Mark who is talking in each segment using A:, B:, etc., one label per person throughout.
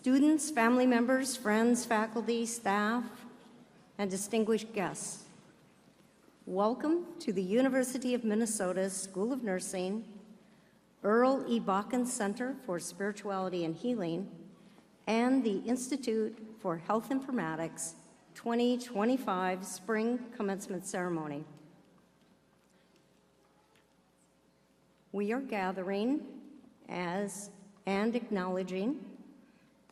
A: students, family members, friends, faculty, staff, and distinguished guests. Welcome to the University of Minnesota School of Nursing, Earl E. Bakken Center for Spirituality and Healing, and the Institute for Health Informatics 2025 Spring Commencement Ceremony. We are gathering and acknowledging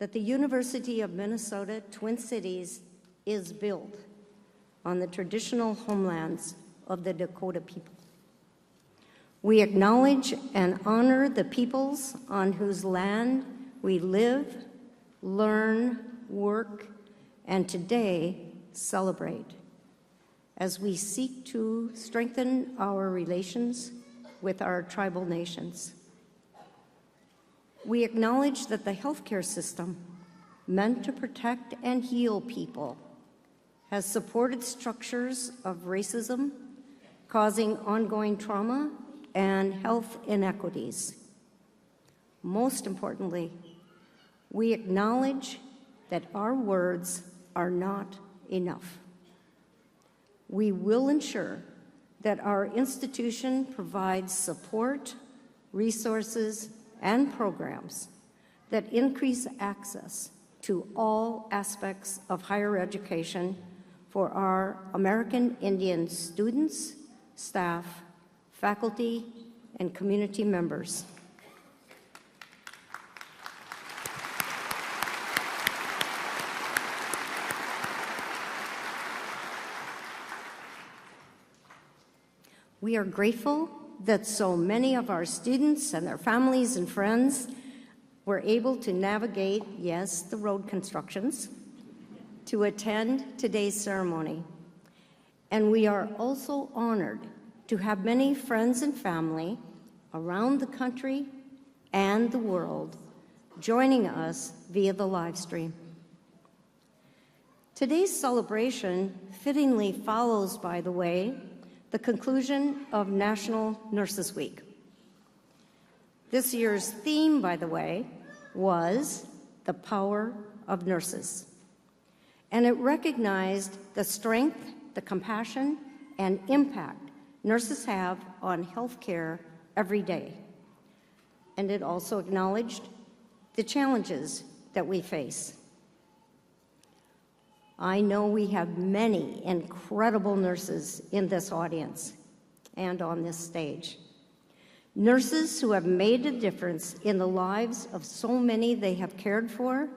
A: that the University of Minnesota Twin Cities is built on the traditional homelands of the Dakota people. We acknowledge and honor the peoples on whose land we live, learn, work, and today celebrate as we seek to strengthen our relations with our tribal nations. We acknowledge that the healthcare system, meant to protect and heal people, has supported structures of racism, causing ongoing trauma and health inequities. Most importantly, we acknowledge that our words are not enough. We will ensure that our institution provides support, resources, and programs that increase access to all aspects of higher education for our American Indian students, staff, faculty, and community members. We are grateful that so many of our students and their families and friends were able to navigate, yes, the road constructions, to attend today's ceremony. And we are also honored to have many friends and family around the country and the world joining us via the live stream. Today's celebration fittingly follows, by the way, the conclusion of National Nurses Week. This year's theme, by the way, was the power of nurses. And it recognized the strength, the compassion, and impact nurses have on healthcare every day. And it also acknowledged the challenges that we face. I know we have many incredible nurses in this audience and on this stage. Nurses who have made a difference in the lives of so many they have cared for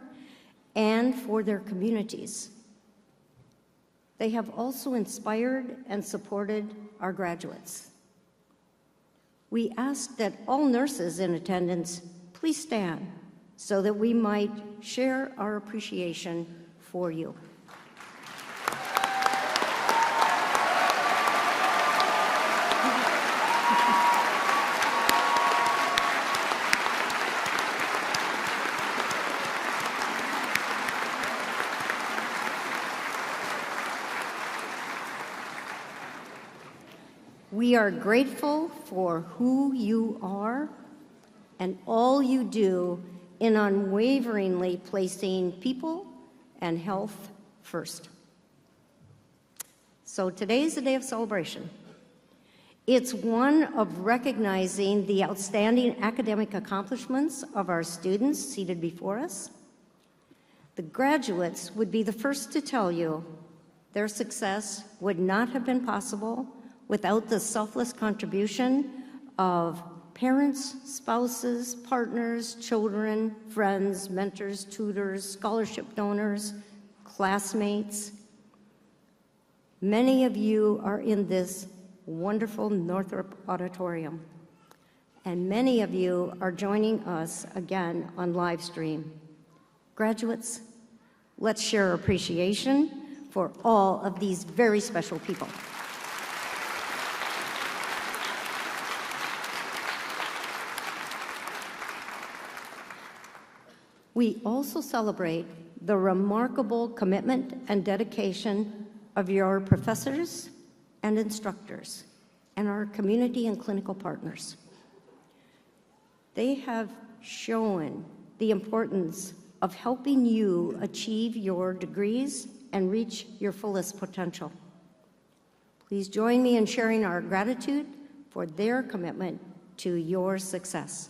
A: and for their communities. They have also inspired and supported our graduates. We ask that all nurses in attendance please stand so that we might share our appreciation for you. We are grateful for who you are and all you do in unwaveringly placing people and health first. So today's a day of celebration. It's one of recognizing the outstanding academic accomplishments of our students seated before us. The graduates would be the first to tell you their success would not have been possible without the selfless contribution of parents, spouses, partners, children, friends, mentors, tutors, scholarship donors, classmates. Many of you are in this wonderful Northrop Auditorium, and many of you are joining us again on live stream. Graduates, let's share appreciation for all of these very special people. We also celebrate the remarkable commitment and dedication of your professors and instructors and our community and clinical partners. They have shown the importance of helping you achieve your degrees and reach your fullest potential. Please join me in sharing our gratitude for their commitment to your success.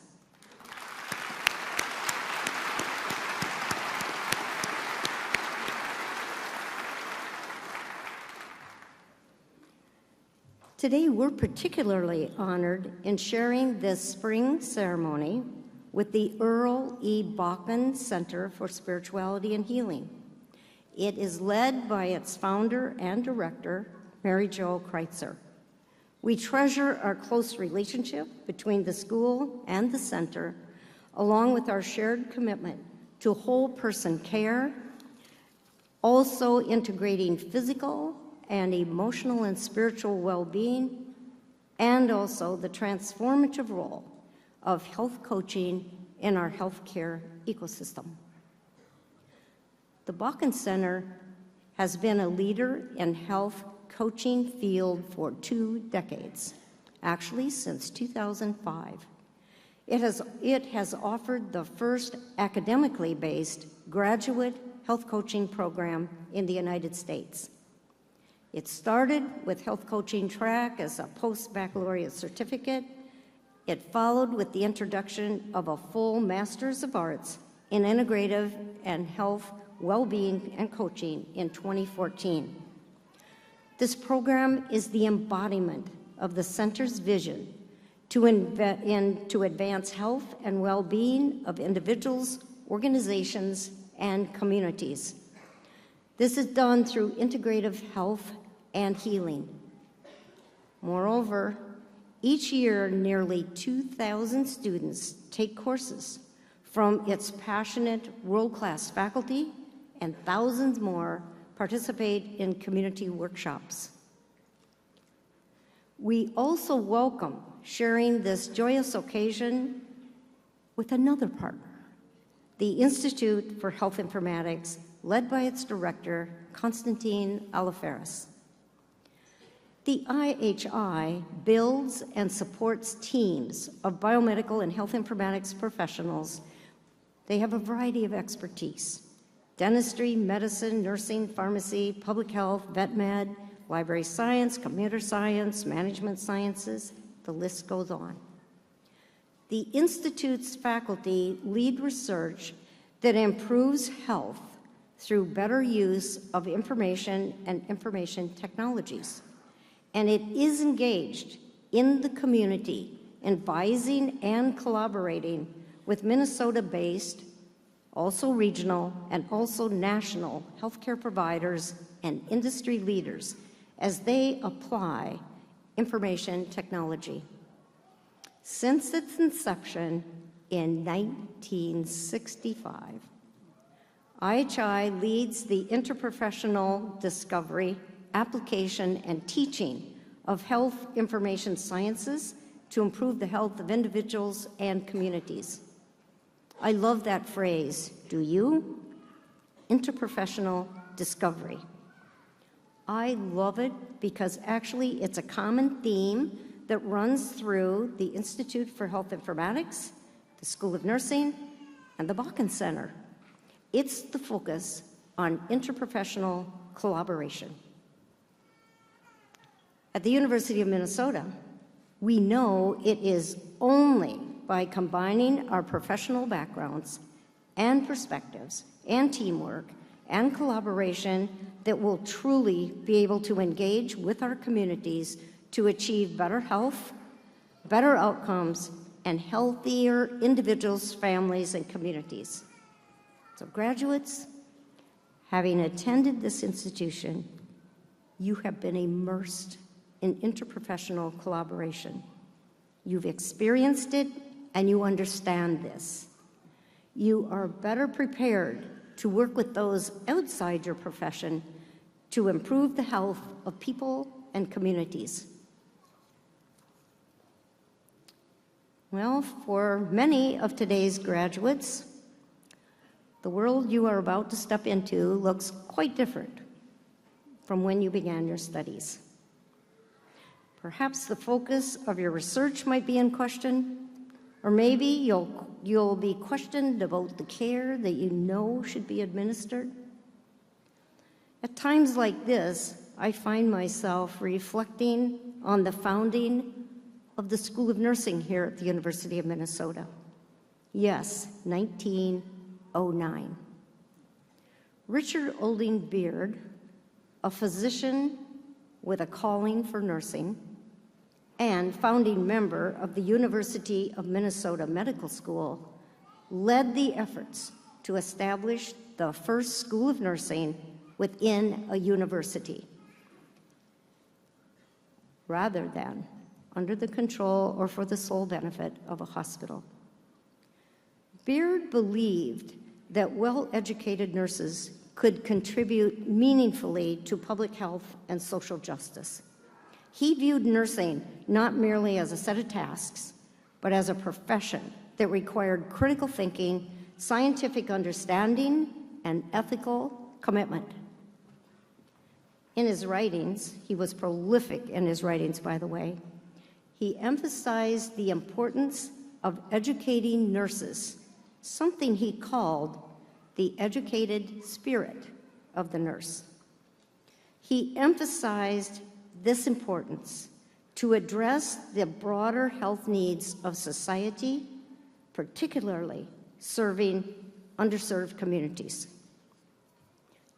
A: Today, we're particularly honored in sharing this spring ceremony with the Earl E. Bakken Center for Spirituality and Healing. It is led by its founder and director, Mary Jo Kreitzer. We treasure our close relationship between the school and the center, along with our shared commitment to whole person care, also integrating physical and emotional and spiritual well-being, and also the transformative role of health coaching in our healthcare ecosystem. The Bakken Center has been a leader in health coaching field for 2 decades, actually since 2005. It has offered the first academically based graduate health coaching program in the United States. It started with health coaching track as a post-baccalaureate certificate. It followed with the introduction of a full Master's of Arts in Integrative and Health, Well-being, and Coaching in 2014. This program is the embodiment of the center's vision to advance health and well-being of individuals, organizations, and communities. This is done through integrative health and healing. Moreover, each year, nearly 2,000 students take courses from its passionate world-class faculty, and thousands more participate in community workshops. We also welcome sharing this joyous occasion with another partner, the Institute for Health Informatics, led by its director, Constantine Aliferis. The IHI builds and supports teams of biomedical and health informatics professionals. They have a variety of expertise: dentistry, medicine, nursing, pharmacy, public health, vet med, library science, computer science, management sciences, the list goes on. The Institute's faculty lead research that improves health through better use of information and information technologies. And it is engaged in the community, advising and collaborating with Minnesota-based, also regional, and also national healthcare providers and industry leaders as they apply information technology. Since its inception in 1965, IHI leads the interprofessional discovery, application, and teaching of health information sciences to improve the health of individuals and communities. I love that phrase, do you? Interprofessional discovery. I love it because actually it's a common theme that runs through the Institute for Health Informatics, the School of Nursing, and the Bakken Center. It's the focus on interprofessional collaboration. At the University of Minnesota, we know it is only by combining our professional backgrounds and perspectives and teamwork and collaboration that we'll truly be able to engage with our communities to achieve better health, better outcomes, and healthier individuals, families, and communities. So graduates, having attended this institution, you have been immersed in interprofessional collaboration. You've experienced it and you understand this. You are better prepared to work with those outside your profession to improve the health of people and communities. Well, for many of today's graduates, the world you are about to step into looks quite different from when you began your studies. Perhaps the focus of your research might be in question, or maybe you'll you'll be questioned about the care that you know should be administered. At times like this, I find myself reflecting on the founding of the School of Nursing here at the University of Minnesota. Yes, 1909. Richard Olding Beard, a physician with a calling for nursing and founding member of the University of Minnesota Medical School, led the efforts to establish the first School of Nursing within a university, rather than under the control or for the sole benefit of a hospital. Beard believed that well-educated nurses could contribute meaningfully to public health and social justice. He viewed nursing not merely as a set of tasks, but as a profession that required critical thinking, scientific understanding, and ethical commitment. In his writings, he was prolific in his writings, by the way, he emphasized the importance of educating nurses, something he called the educated spirit of the nurse. He emphasized this importance to address the broader health needs of society, particularly serving underserved communities.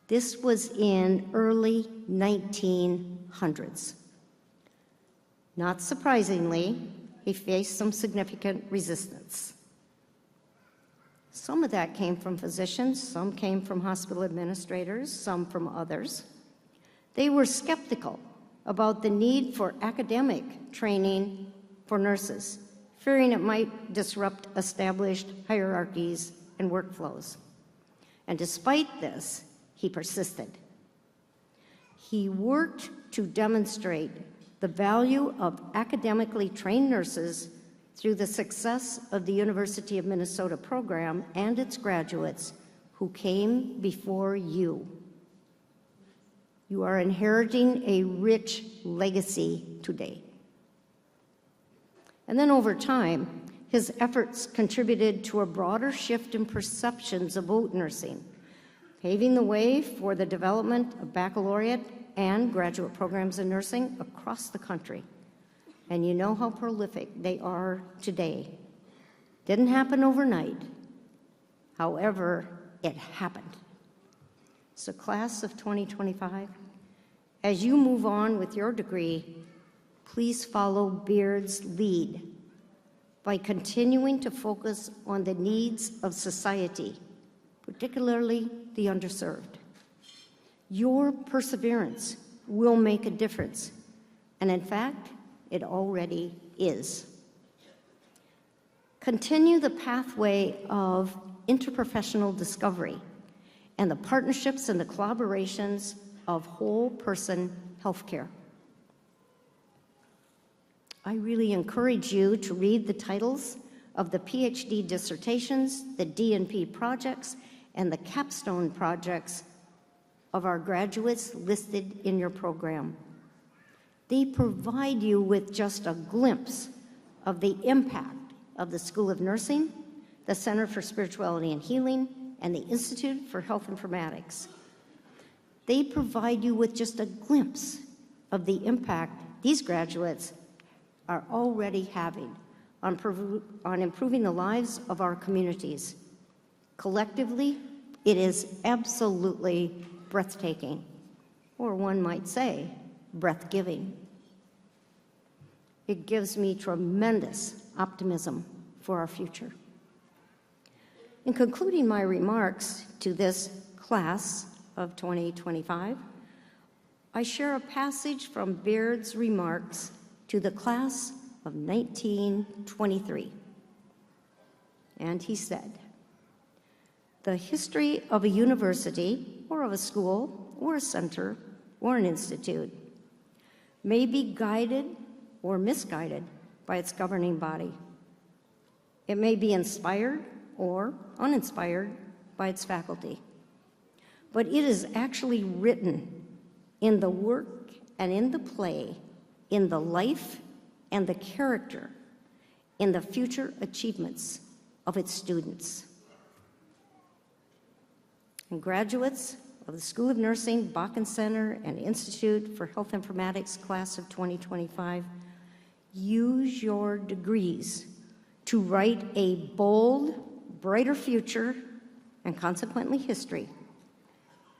A: This was in early 1900s. Not surprisingly, he faced some significant resistance. Some of that came from physicians, some came from hospital administrators, some from others. They were skeptical about the need for academic training for nurses, fearing it might disrupt established hierarchies and workflows. And despite this, he persisted. He worked to demonstrate the value of academically trained nurses through the success of the University of Minnesota program and its graduates who came before you. You are inheriting a rich legacy today. And then over time, his efforts contributed to a broader shift in perceptions about nursing, paving the way for the development of baccalaureate and graduate programs in nursing across the country. And you know how prolific they are today. Didn't happen overnight. However, it happened. So class of 2025, as you move on with your degree, please follow Beard's lead by continuing to focus on the needs of society, particularly the underserved. Your perseverance will make a difference, and in fact, it already is. Continue the pathway of interprofessional discovery and the partnerships and the collaborations of whole person healthcare. I really encourage you to read the titles of the PhD dissertations, the D&P projects, and the capstone projects of our graduates listed in your program. They provide you with just a glimpse of the impact of the School of Nursing, the Center for Spirituality and Healing, and the Institute for Health Informatics. They provide you with just a glimpse of the impact these graduates are already having on improving the lives of our communities. Collectively, it is absolutely breathtaking, or one might say, breath-giving. It gives me tremendous optimism for our future. In concluding my remarks to this class of 2025, I share a passage from Beard's remarks to the class of 1923. And he said, "The history of a university or of a school or a center or an institute may be guided or misguided by its governing body. It may be inspired or uninspired by its faculty. But it is actually written in the work and in the play, in the life and the character, in the future achievements of its students. And graduates of the School of Nursing, Bakken Center, and Institute for Health Informatics class of 2025, use your degrees to write a bold, brighter future, and consequently history,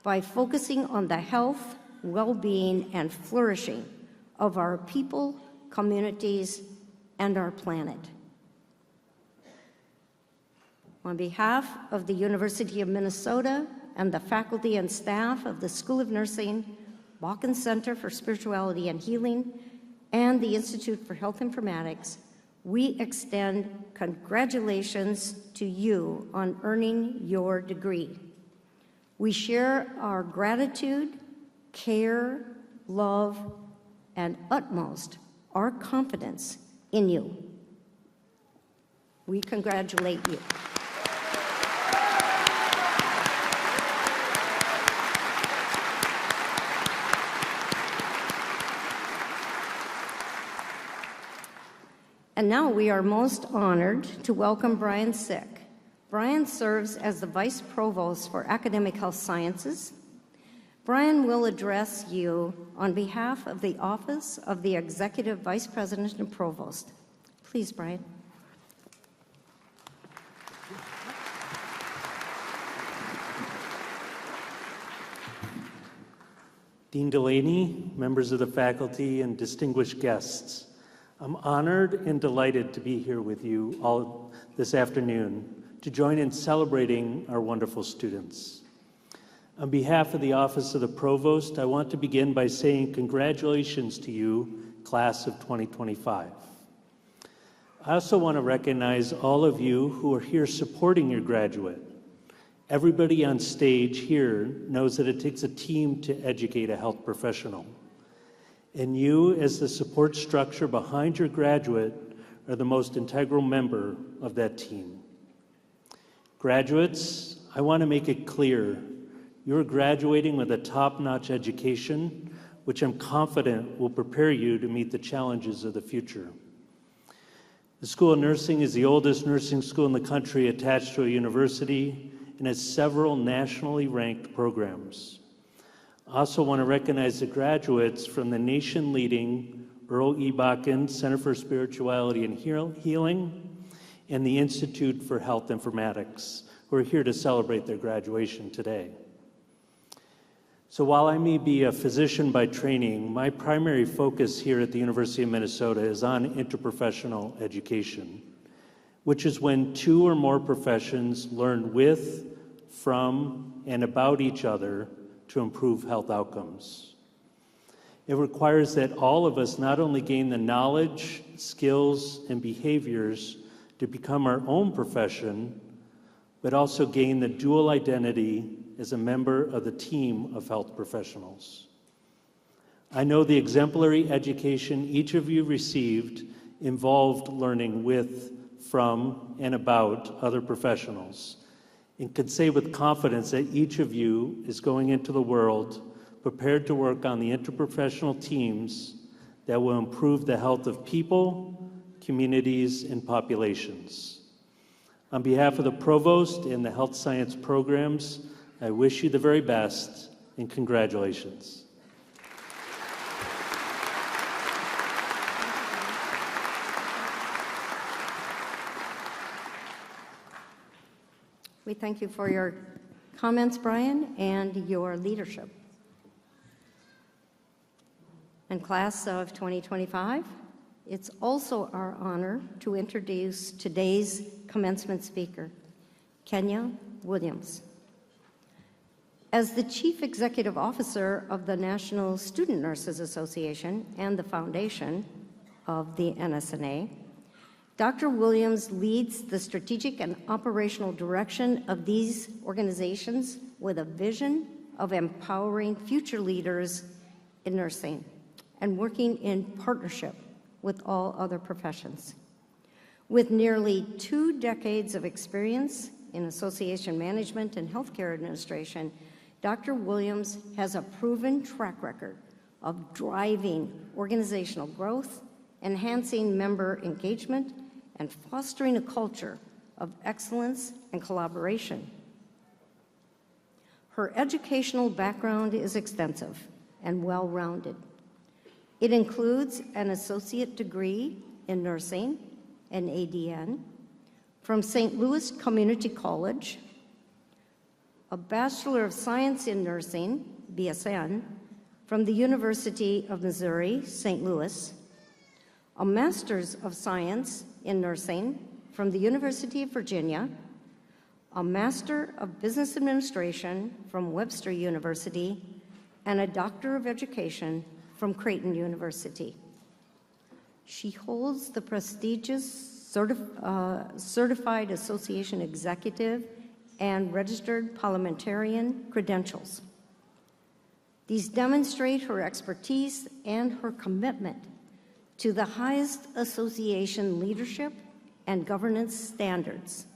A: by focusing on the health, well-being, and flourishing of our people, communities, and our planet. On behalf of the University of Minnesota and the faculty and staff of the School of Nursing, Bakken Center for Spirituality and Healing, and the Institute for Health Informatics, we extend congratulations to you on earning your degree. We share our gratitude, care, love, and utmost our confidence in you. We congratulate you. And now we are most honored to welcome Brian Sick. Brian serves as the Vice Provost for Academic Health Sciences. Brian will address you on behalf of the Office of the Executive Vice President and Provost. Please, Brian.
B: Dean Delaney, members of the faculty, and distinguished guests, I'm honored and delighted to be here with you all this afternoon to join in celebrating our wonderful students. On behalf of the Office of the Provost, I want to begin by saying congratulations to you, class of 2025. I also want to recognize all of you who are here supporting your graduate. Everybody on stage here knows that it takes a team to educate a health professional. And you, as the support structure behind your graduate, are the most integral member of that team. Graduates, I want to make it clear, you're graduating with a top-notch education, which I'm confident will prepare you to meet the challenges of the future. The School of Nursing is the oldest nursing school in the country attached to a university and has several nationally ranked programs. I also want to recognize the graduates from the nation-leading Earl E. Bakken Center for Spirituality and Healing and the Institute for Health Informatics, who are here to celebrate their graduation today. So while I may be a physician by training, my primary focus here at the University of Minnesota is on interprofessional education, which is when two or more professions learn with, from, and about each other to improve health outcomes. It requires that all of us not only gain the knowledge, skills, and behaviors to become our own profession, but also gain the dual identity as a member of the team of health professionals. I know the exemplary education each of you received involved learning with, from, and about other professionals, and can say with confidence that each of you is going into the world prepared to work on the interprofessional teams that will improve the health of people, communities, and populations. On behalf of the Provost and the Health Science programs, I wish you the very best and congratulations.
A: We thank you for your comments, Brian, and your leadership. And class of 2025, it's also our honor to introduce today's commencement speaker, Kenya Williams. As the Chief Executive Officer of the National Student Nurses Association and the Foundation of the NSNA, Dr. Williams leads the strategic and operational direction of these organizations with a vision of empowering future leaders in nursing and working in partnership with all other professions. With nearly 2 decades of experience in association management and healthcare administration, Dr. Williams has a proven track record of driving organizational growth, enhancing member engagement, and fostering a culture of excellence and collaboration. Her educational background is extensive and well-rounded. It includes an associate degree in nursing, an ADN, from St. Louis Community College, a Bachelor of Science in Nursing, BSN, from the University of Missouri, St. Louis, a Master's of Science in Nursing from the University of Virginia, a Master of Business Administration from Webster University, and a Doctor of Education from Creighton University. She holds the prestigious Certified Association Executive and Registered Parliamentarian credentials. These demonstrate her expertise and her commitment to the highest association leadership and governance standards.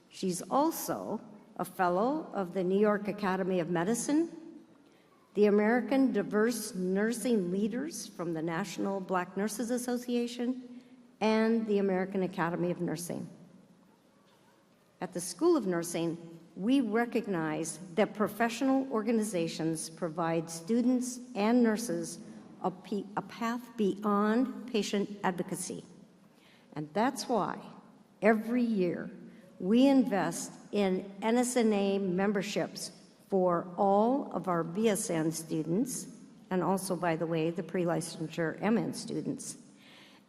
A: She's also a fellow of the New York Academy of Medicine, the American Diverse Nursing Leaders from the National Black Nurses Association, and the American Academy of Nursing. At the School of Nursing, we recognize that professional organizations provide students and nurses a path beyond patient advocacy. And that's why every year we invest in NSNA memberships for all of our BSN students, and also, by the way, the pre-licensure MN students.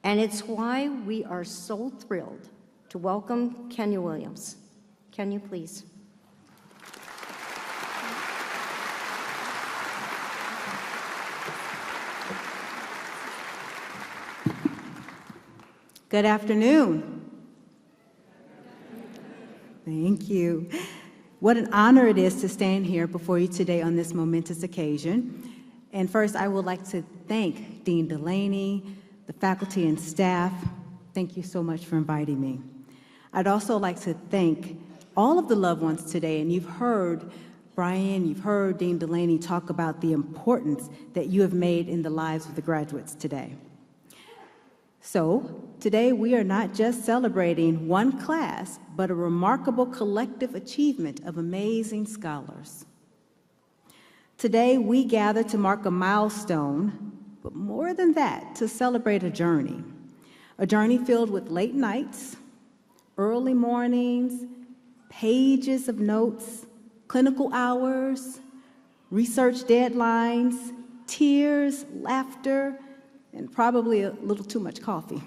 A: And it's why we are so thrilled to welcome Kenya Williams. Kenya, please.
C: Good afternoon. Thank you. What an honor it is to stand here before you today on this momentous occasion. And first, I would like to thank Dean Delaney, the faculty and staff. Thank you so much for inviting me. I'd also like to thank all of the loved ones today, and you've heard Brian, you've heard Dean Delaney talk about the importance that you have made in the lives of the graduates today. So, today we are not just celebrating one class, but a remarkable collective achievement of amazing scholars. Today we gather to mark a milestone, but more than that, to celebrate a journey filled with late nights, early mornings, pages of notes, clinical hours, research deadlines, tears, laughter, and probably a little too much coffee.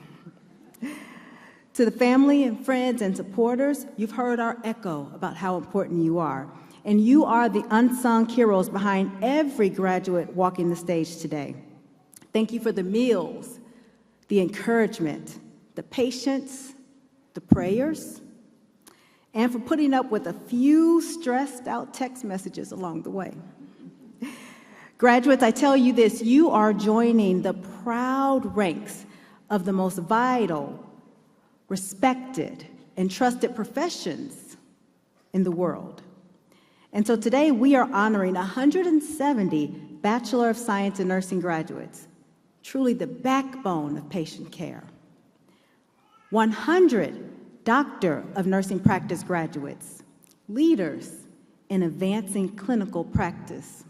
C: To the family and friends and supporters, you've heard our echo about how important you are. And you are the unsung heroes behind every graduate walking the stage today. Thank you for the meals, the encouragement, the patience, the prayers, and for putting up with a few stressed out text messages along the way. Graduates, I tell you this, you are joining the proud ranks of the most vital, respected, and trusted professions in the world. And so today we are honoring 170 Bachelor of Science in Nursing graduates, truly the backbone of patient care. 100 Doctor of Nursing Practice graduates, leaders in advancing clinical practice.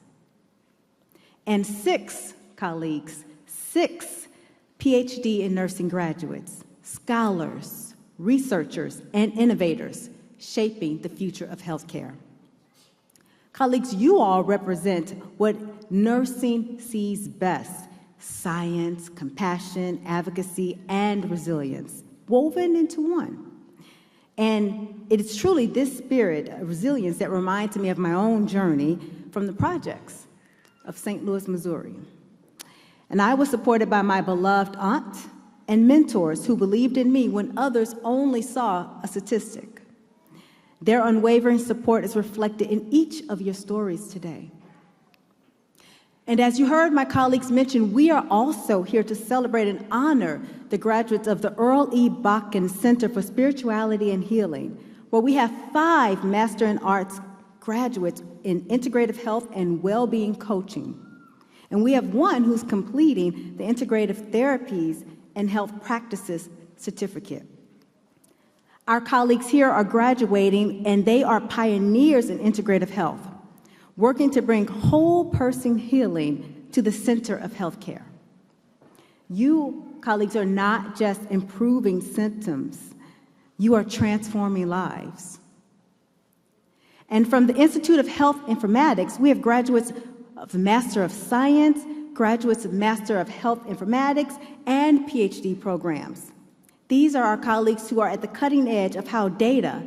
C: And 6 colleagues, 6 PhD in nursing graduates, scholars, researchers, and innovators shaping the future of healthcare. Colleagues, you all represent what nursing sees best: science, compassion, advocacy, and resilience, woven into one. And it is truly this spirit of resilience that reminds me of my own journey from the projects of St. Louis, Missouri. And I was supported by my beloved aunt and mentors who believed in me when others only saw a statistic. Their unwavering support is reflected in each of your stories today. And as you heard my colleagues mention, we are also here to celebrate and honor the graduates of the Earl E. Bakken Center for Spirituality and Healing, where we have 5 Master in Arts graduates in integrative health and well-being coaching. And we have 1 who's completing the integrative therapies and health practices certificate. Our colleagues here are graduating, and they are pioneers in integrative health, working to bring whole person healing to the center of healthcare. You, colleagues, are not just improving symptoms, you are transforming lives. And from the Institute of Health Informatics, we have graduates of Master of Science, graduates of Master of Health Informatics, and PhD programs. These are our colleagues who are at the cutting edge of how data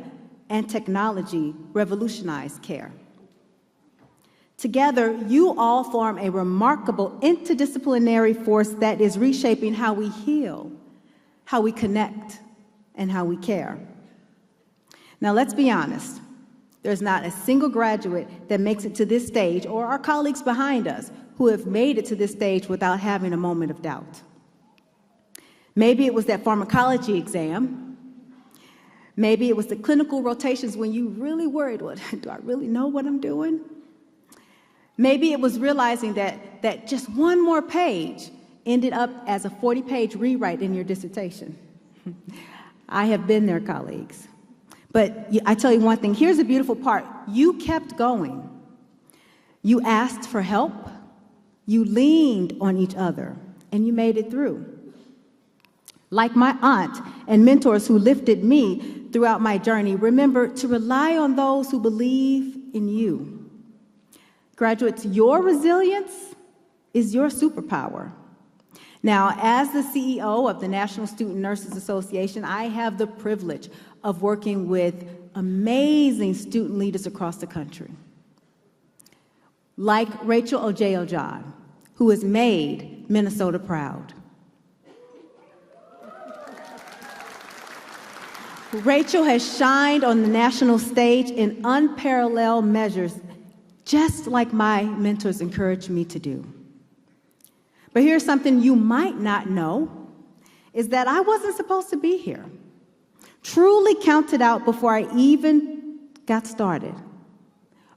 C: and technology revolutionize care. Together, you all form a remarkable interdisciplinary force that is reshaping how we heal, how we connect, and how we care. Now, let's be honest. There's not a single graduate that makes it to this stage, or our colleagues behind us, who have made it to this stage without having a moment of doubt. Maybe it was that pharmacology exam. Maybe it was the clinical rotations when you really worried, well, do I really know what I'm doing? Maybe it was realizing that just one more page ended up as a 40-page rewrite in your dissertation. I have been there, colleagues. But I tell you one thing, here's the beautiful part. You kept going. You asked for help, you leaned on each other, and you made it through. Like my aunt and mentors who lifted me throughout my journey, remember to rely on those who believe in you. Graduates, your resilience is your superpower. Now, as the CEO of the National Student Nurses Association, I have the privilege of working with amazing student leaders across the country. Like Rachel Ojeojan, who has made Minnesota proud. Rachel has shined on the national stage in unparalleled measures, just like my mentors encouraged me to do. But here's something you might not know, is that I wasn't supposed to be here. Truly counted out before I even got started.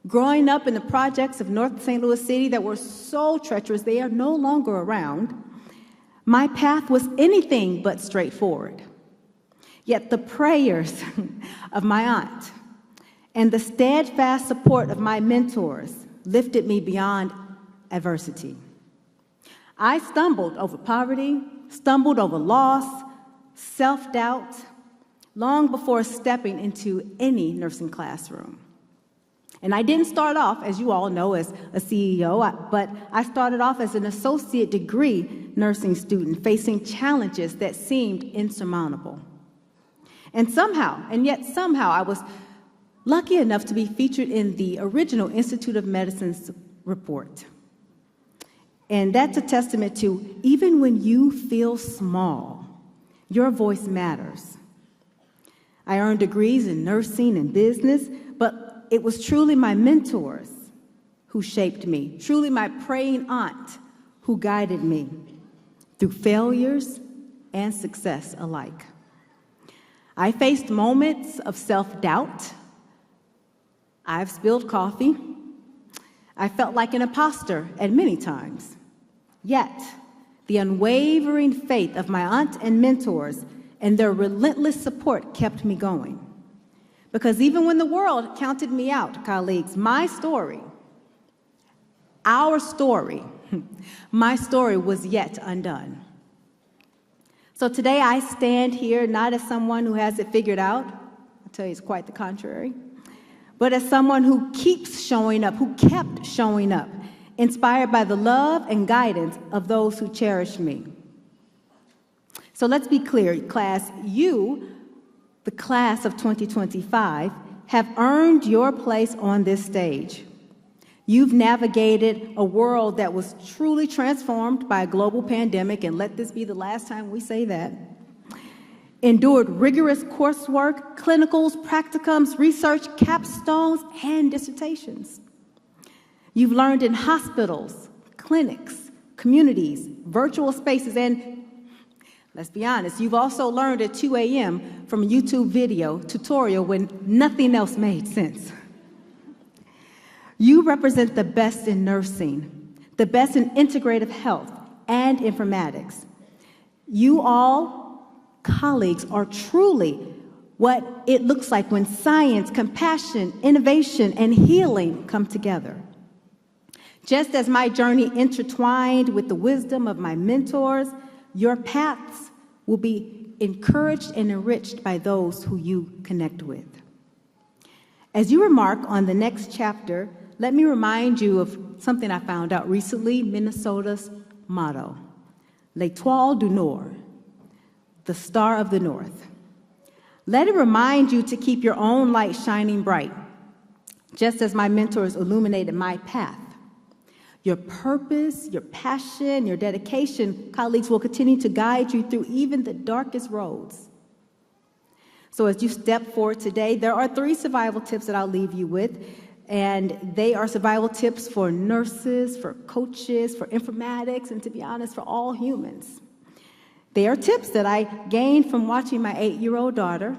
C: Growing up in the projects of North St. Louis City that were so treacherous, they are no longer around, my path was anything but straightforward. Yet the prayers of my aunt and the steadfast support of my mentors lifted me beyond adversity. I stumbled over poverty, stumbled over loss, self-doubt, long before stepping into any nursing classroom. And I didn't start off, as you all know, as a CEO, but I started off as an associate degree nursing student facing challenges that seemed insurmountable. And yet somehow, I was lucky enough to be featured in the original Institute of Medicine's report. And that's a testament to, even when you feel small, your voice matters. I earned degrees in nursing and business, but it was truly my mentors who shaped me, truly my praying aunt who guided me through failures and success alike. I faced moments of self-doubt. I've spilled coffee. I felt like an imposter at many times. Yet, the unwavering faith of my aunt and mentors and their relentless support kept me going. Because even when the world counted me out, colleagues, my story, our story, my story was yet undone. So today I stand here not as someone who has it figured out, I'll tell you it's quite the contrary, but as someone who keeps showing up, who kept showing up, inspired by the love and guidance of those who cherish me. So let's be clear, class, you, the class of 2025, have earned your place on this stage. You've navigated a world that was truly transformed by a global pandemic, and let this be the last time we say that. Endured rigorous coursework, clinicals, practicums, research, capstones, and dissertations. You've learned in hospitals, clinics, communities, virtual spaces, and let's be honest, you've also learned at 2 a.m. from a YouTube video tutorial when nothing else made sense. You represent the best in nursing, the best in integrative health and informatics. You all, colleagues, are truly what it looks like when science, compassion, innovation, and healing come together. Just as my journey intertwined with the wisdom of my mentors, your paths will be encouraged and enriched by those who you connect with. As you remark on the next chapter, let me remind you of something I found out recently, Minnesota's motto, L'Étoile du Nord, the Star of the North. Let it remind you to keep your own light shining bright, just as my mentors illuminated my path. Your purpose, your passion, your dedication, colleagues, will continue to guide you through even the darkest roads. So as you step forward today, there are 3 survival tips that I'll leave you with, and they are survival tips for nurses, for coaches, for informatics, and to be honest, for all humans. They are tips that I gained from watching my 8-year-old daughter,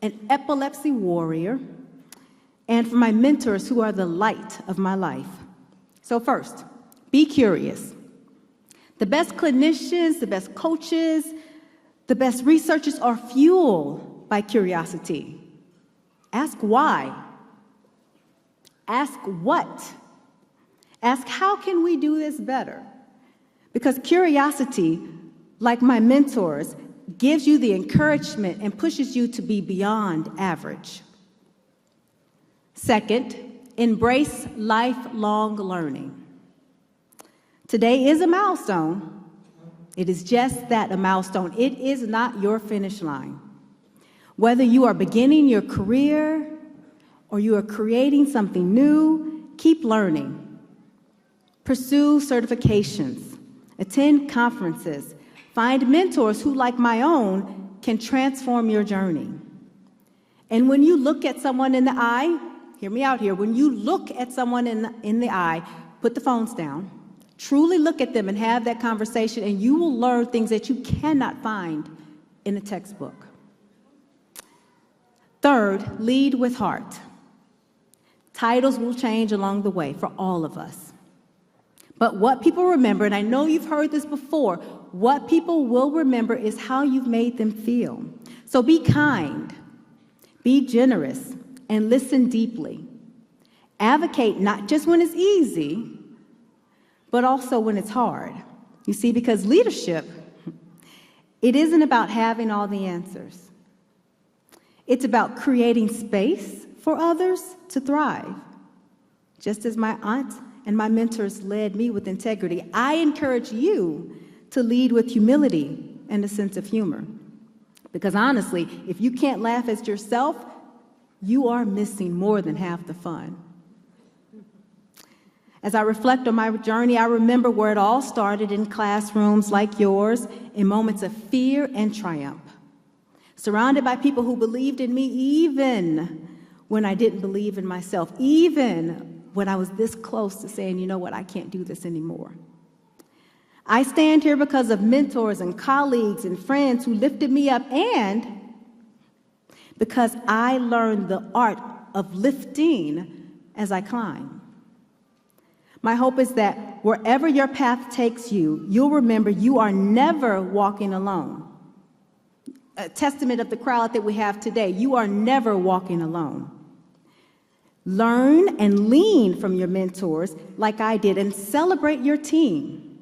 C: an epilepsy warrior, and from my mentors who are the light of my life. So first, be curious. The best clinicians, the best coaches, the best researchers are fueled by curiosity. Ask why. Ask what. Ask how can we do this better? Because curiosity, like my mentors, gives you the encouragement and pushes you to be beyond average. Second, embrace lifelong learning. Today is a milestone. It is just that, a milestone. It is not your finish line. Whether you are beginning your career or you are creating something new, keep learning. Pursue certifications. Attend conferences. Find mentors who, like my own, can transform your journey. And when you look at someone in the eye, hear me out here, when you look at someone in the eye, put the phones down, truly look at them and have that conversation, and you will learn things that you cannot find in a textbook. Third, lead with heart. Titles will change along the way for all of us. But what people remember, and I know you've heard this before, what people will remember is how you've made them feel. So be kind, be generous, and listen deeply. Advocate not just when it's easy, but also when it's hard. You see, because leadership, it isn't about having all the answers. It's about creating space for others to thrive. Just as my aunt and my mentors led me with integrity, I encourage you to lead with humility and a sense of humor. Because honestly, if you can't laugh at yourself, you are missing more than half the fun. As I reflect on my journey, I remember where it all started in classrooms like yours, in moments of fear and triumph. Surrounded by people who believed in me even when I didn't believe in myself, even when I was this close to saying, you know what, I can't do this anymore. I stand here because of mentors and colleagues and friends who lifted me up, and because I learned the art of lifting as I climb. My hope is that wherever your path takes you, you'll remember you are never walking alone. A testament of the crowd that we have today, you are never walking alone. Learn and lean from your mentors like I did, and celebrate your team,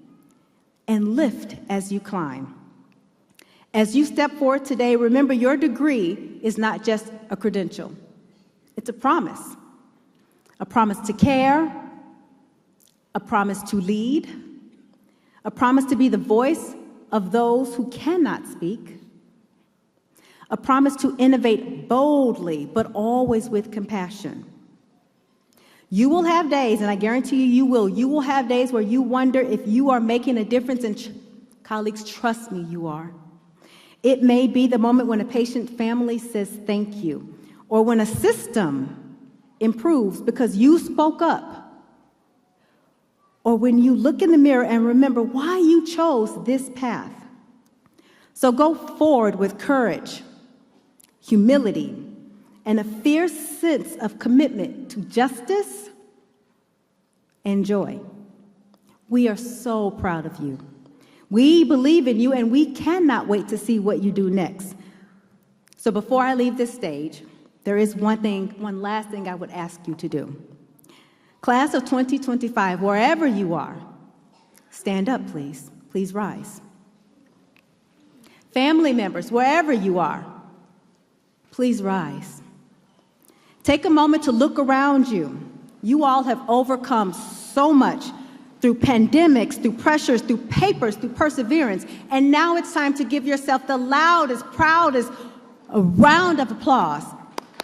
C: and lift as you climb. As you step forward today, remember your degree is not just a credential. It's a promise to care, a promise to lead, a promise to be the voice of those who cannot speak, a promise to innovate boldly, but always with compassion. You will have days, and I guarantee you will have days where you wonder if you are making a difference, and colleagues, trust me, you are. It may be the moment when a patient family says thank you, or when a system improves because you spoke up, or when you look in the mirror and remember why you chose this path. So go forward with courage, humility, and a fierce sense of commitment to justice and joy. We are so proud of you. We believe in you, and we cannot wait to see what you do next. So before I leave this stage, there is one last thing I would ask you to do. Class of 2025, wherever you are, stand up, please. Please rise. Family members, wherever you are, please rise. Take a moment to look around you. You all have overcome so much through pandemics, through pressures, through papers, through perseverance, and now it's time to give yourself the loudest, proudest round of applause.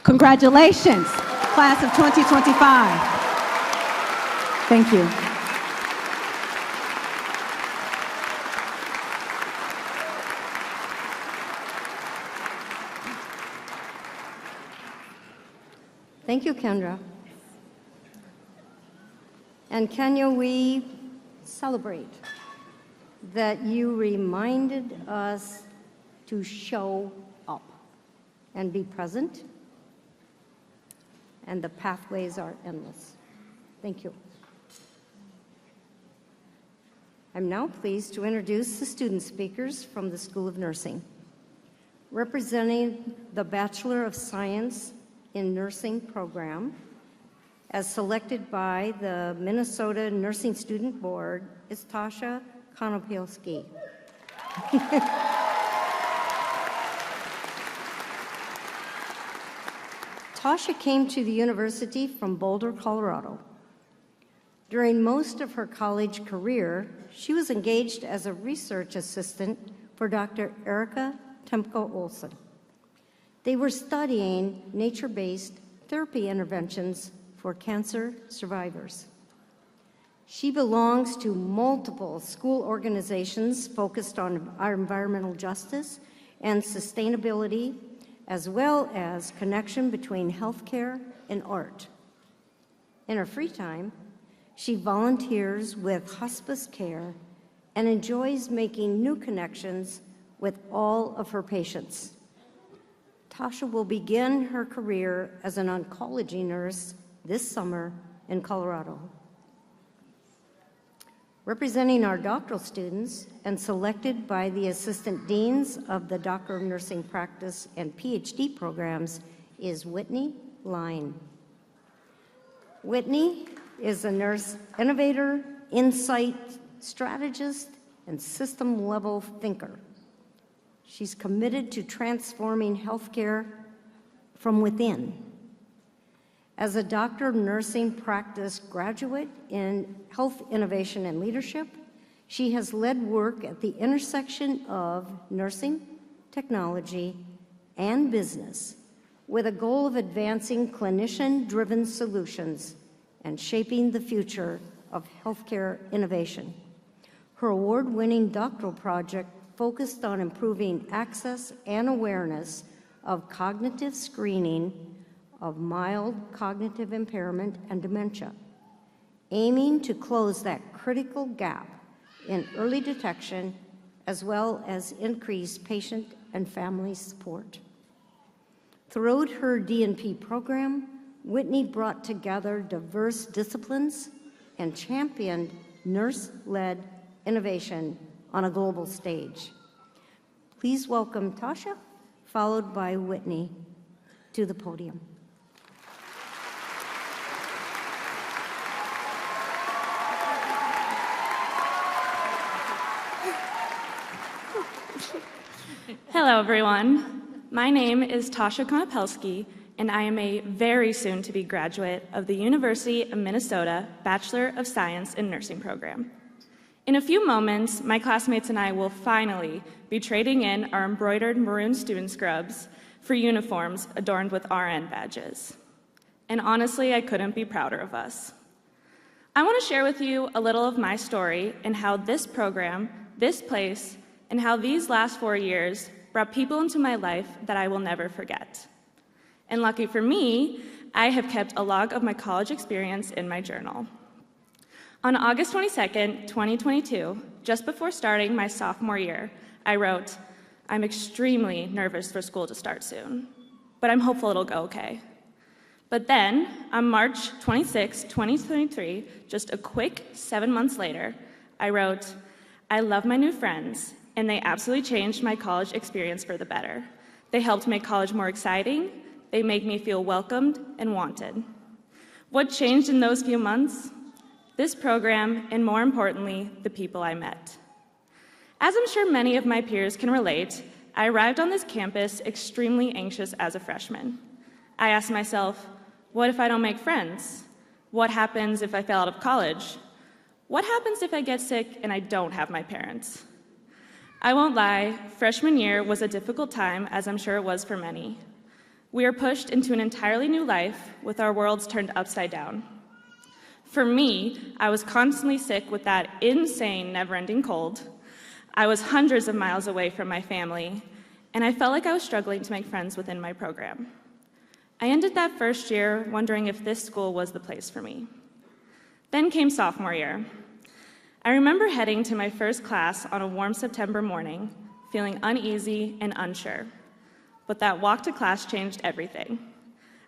C: Congratulations, class of 2025. Thank you.
A: Thank you, Kendra. And Kenya, we celebrate that you reminded us to show up and be present, and the pathways are endless. Thank you. I'm now pleased to introduce the student speakers from the School of Nursing. Representing the Bachelor of Science in Nursing program, as selected by the Minnesota Nursing Student Board, is Tasha Konopilski. Tasha came to the university from Boulder, Colorado. During most of her college career, she was engaged as a research assistant for Dr. Erica Temko-Olson. They were studying nature-based therapy interventions for cancer survivors. She belongs to multiple school organizations focused on our environmental justice and sustainability, as well as connection between healthcare and art. In her free time, she volunteers with hospice care and enjoys making new connections with all of her patients. Tasha will begin her career as an oncology nurse this summer in Colorado. Representing our doctoral students and selected by the assistant deans of the Doctor of Nursing Practice and PhD programs is Whitney Line. Whitney is a nurse innovator, insight strategist, and system-level thinker. She's committed to transforming healthcare from within. As a Doctor of Nursing Practice graduate in Health Innovation and Leadership, she has led work at the intersection of nursing, technology, and business with a goal of advancing clinician-driven solutions and shaping the future of healthcare innovation. Her award-winning doctoral project focused on improving access and awareness of cognitive screening of mild cognitive impairment and dementia, aiming to close that critical gap in early detection as well as increase patient and family support. Throughout her DNP program, Whitney brought together diverse disciplines and championed nurse-led innovation on a global stage. Please welcome Tasha, followed by Whitney, to the podium.
D: Hello, everyone. My name is Tasha Konopelski, and I am a very soon-to-be graduate of the University of Minnesota Bachelor of Science in Nursing program. In a few moments, my classmates and I will finally be trading in our embroidered maroon student scrubs for uniforms adorned with RN badges. And honestly, I couldn't be prouder of us. I want to share with you a little of my story and how this program, this place, and how these last 4 years brought people into my life that I will never forget. And lucky for me, I have kept a log of my college experience in my journal. On August 22nd, 2022, just before starting my sophomore year, I wrote, "I'm extremely nervous for school to start soon, but I'm hopeful it'll go okay." But then, on March 26, 2023, just a quick 7 months later, I wrote, "I love my new friends, and they absolutely changed my college experience for the better. They helped make college more exciting. They make me feel welcomed and wanted. What changed in those few months? This program, and more importantly, the people I met. As I'm sure many of my peers can relate, I arrived on this campus extremely anxious as a freshman. I asked myself, what if I don't make friends? What happens if I fail out of college? What happens if I get sick and I don't have my parents? I won't lie, freshman year was a difficult time, as I'm sure it was for many. We are pushed into an entirely new life with our worlds turned upside down. For me, I was constantly sick with that insane, never-ending cold. I was hundreds of miles away from my family, and I felt like I was struggling to make friends within my program. I ended that first year wondering if this school was the place for me. Then came sophomore year. I remember heading to my first class on a warm September morning, feeling uneasy and unsure. But that walk to class changed everything.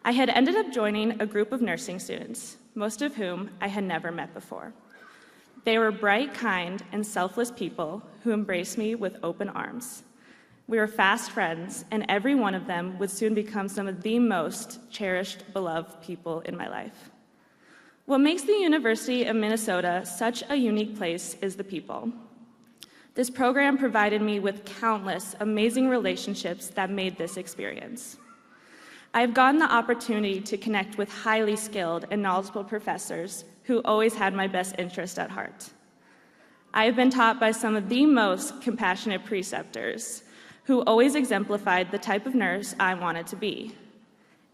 D: I had ended up joining a group of nursing students, most of whom I had never met before. They were bright, kind, and selfless people who embraced me with open arms. We were fast friends, and every one of them would soon become some of the most cherished, beloved people in my life. What makes the University of Minnesota such a unique place is the people. This program provided me with countless amazing relationships that made this experience. I've gotten the opportunity to connect with highly skilled and knowledgeable professors who always had my best interest at heart. I have been taught by some of the most compassionate preceptors who always exemplified the type of nurse I wanted to be.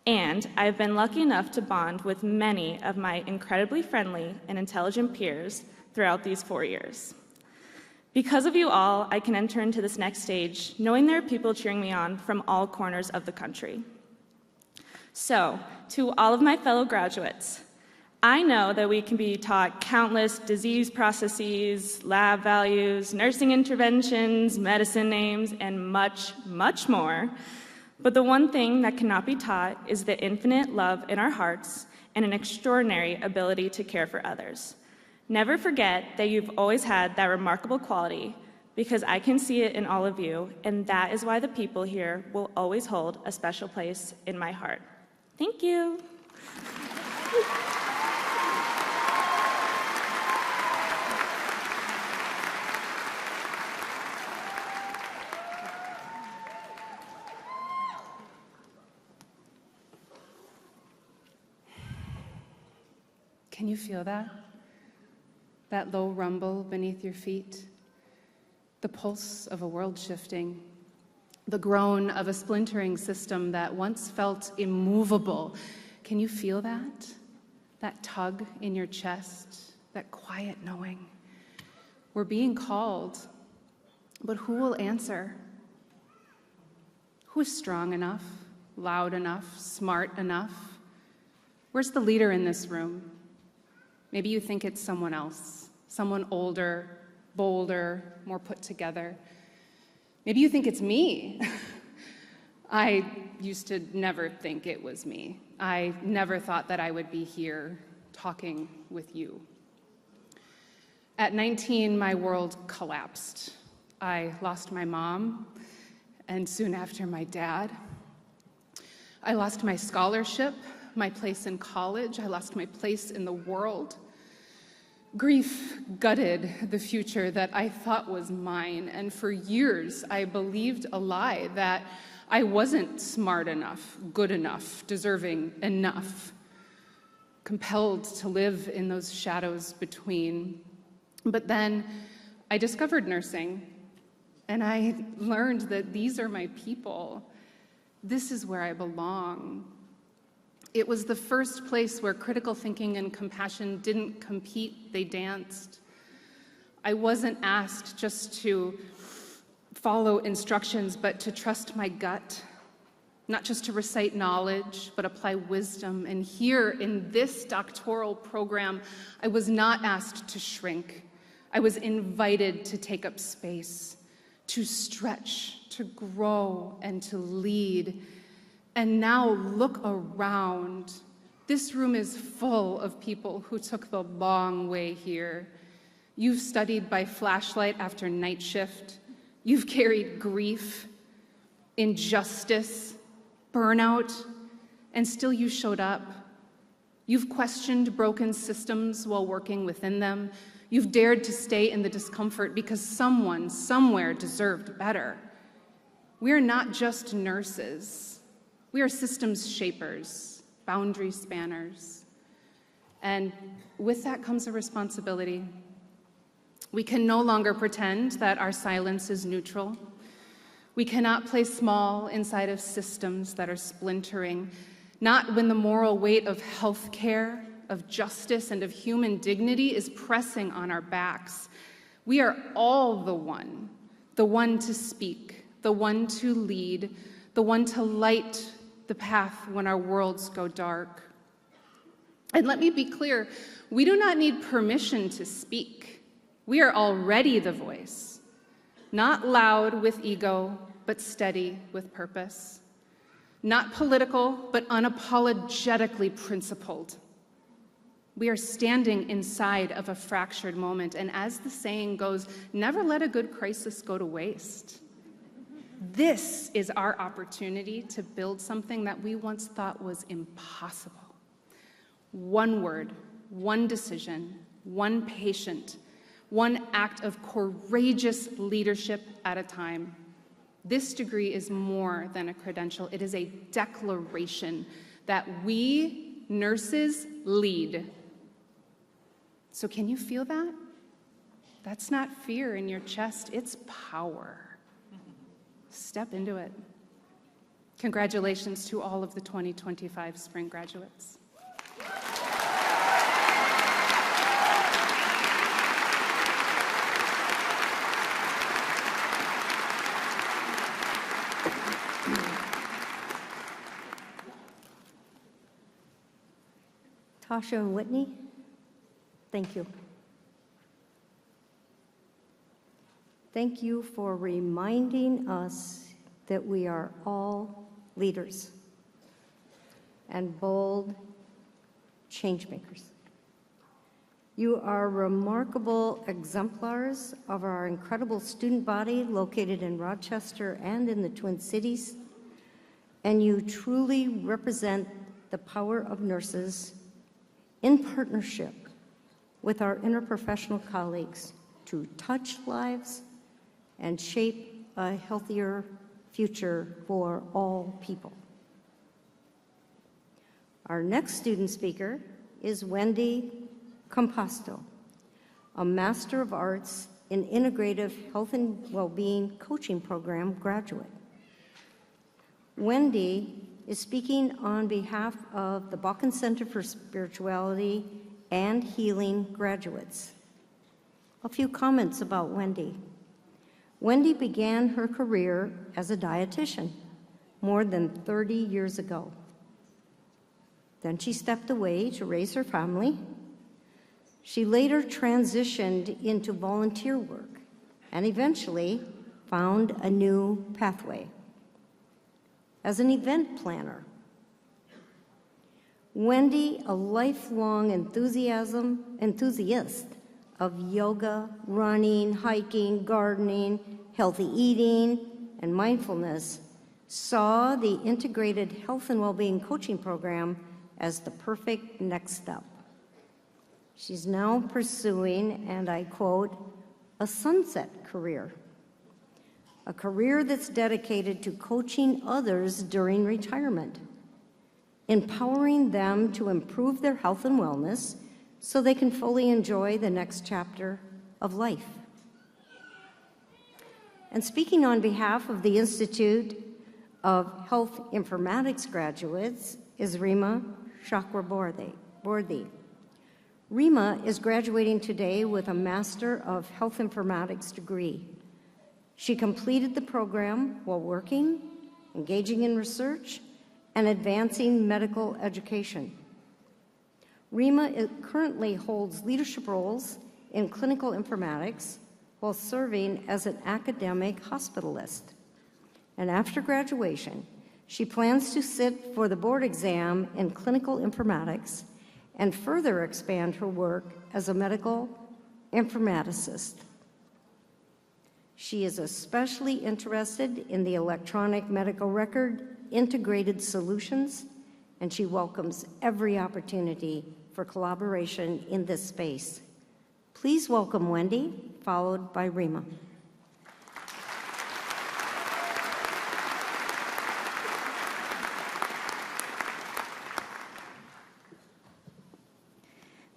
D: And I've been lucky enough to bond with many of my incredibly friendly and intelligent peers throughout these 4 years. Because of you all, I can enter into this next stage knowing there are people cheering me on from all corners of the country. So, to all of my fellow graduates, I know that we can be taught countless disease processes, lab values, nursing interventions, medicine names, and much, much more. But the one thing that cannot be taught is the infinite love in our hearts and an extraordinary ability to care for others. Never forget that you've always had that remarkable quality, because I can see it in all of you, and that is why the people here will always hold a special place in my heart. Thank you.
E: Can you feel that? That low rumble beneath your feet? The pulse of a world shifting, the groan of a splintering system that once felt immovable. Can you feel that? That tug in your chest, that quiet knowing. We're being called, but who will answer? Who is strong enough, loud enough, smart enough? Where's the leader in this room? Maybe you think it's someone else, someone older, bolder, more put together. Maybe you think it's me. I used to never think it was me. I never thought that I would be here talking with you. At 19, my world collapsed. I lost my mom, and soon after, my dad. I lost my scholarship, my place in college. I lost my place in the world. Grief gutted the future that I thought was mine, and for years I believed a lie that I wasn't smart enough, good enough, deserving enough, compelled to live in those shadows between. But then I discovered nursing, and I learned that these are my people. This is where I belong. It was the first place where critical thinking and compassion didn't compete, they danced. I wasn't asked just to follow instructions, but to trust my gut, not just to recite knowledge, but apply wisdom. And here in this doctoral program, I was not asked to shrink. I was invited to take up space, to stretch, to grow, and to lead. And now look around. This room is full of people who took the long way here. You've studied by flashlight after night shift. You've carried grief. injustice, burnout, and still you showed up. You've questioned broken systems while working within them. You've dared to stay in the discomfort because someone, somewhere deserved better. We are not just nurses. We are systems shapers, boundary spanners. And with that comes a responsibility. We can no longer pretend that our silence is neutral. We cannot play small inside of systems that are splintering, not when the moral weight of healthcare, of justice, and of human dignity is pressing on our backs. We are all the one to speak, the one to lead, the one to light the path when our worlds go dark. And let me be clear, we do not need permission to speak. We are already the voice, not loud with ego, but steady with purpose. Not political, but unapologetically principled. We are standing inside of a fractured moment, and as the saying goes, never let a good crisis go to waste. This is our opportunity to build something that we once thought was impossible. One word, one decision, one patient, one act of courageous leadership at a time. This degree is more than a credential. It is a declaration that we nurses lead. So can you feel that? That's not fear in your chest, it's power. Step into it. Congratulations to all of the 2025 spring graduates.
A: Tasha and Whitney, thank you. Thank you for reminding us that we are all leaders and bold change makers. You are remarkable exemplars of our incredible student body located in Rochester and in the Twin Cities, and you truly represent the power of nurses in partnership with our interprofessional colleagues to touch lives and shape a healthier future for all people. Our next student speaker is Wendy Composto, a Master of Arts in Integrative Health and Wellbeing Coaching Program graduate. Wendy is speaking on behalf of the Bakken Center for Spirituality and Healing graduates. A few comments about Wendy. Wendy began her career as a dietitian more than 30 years ago. Then she stepped away to raise her family. She later transitioned into volunteer work and eventually found a new pathway as an event planner. Wendy, a lifelong enthusiast of yoga, running, hiking, gardening, healthy eating, and mindfulness, saw the integrated health and well-being coaching program as the perfect next step. She's now pursuing, and I quote, a sunset career, a career that's dedicated to coaching others during retirement, empowering them to improve their health and wellness so they can fully enjoy the next chapter of life. And speaking on behalf of the Institute of Health Informatics graduates is Rima Chakraborty. Rima is graduating today with a Master of Health Informatics degree. She completed the program while working, engaging in research, and advancing medical education. Rima currently holds leadership roles in clinical informatics while serving as an academic hospitalist. And after graduation, she plans to sit for the board exam in clinical informatics and further expand her work as a medical informaticist. She is especially interested in the electronic medical record integrated solutions, and she welcomes every opportunity for collaboration in this space. Please welcome Wendy, followed by Rima.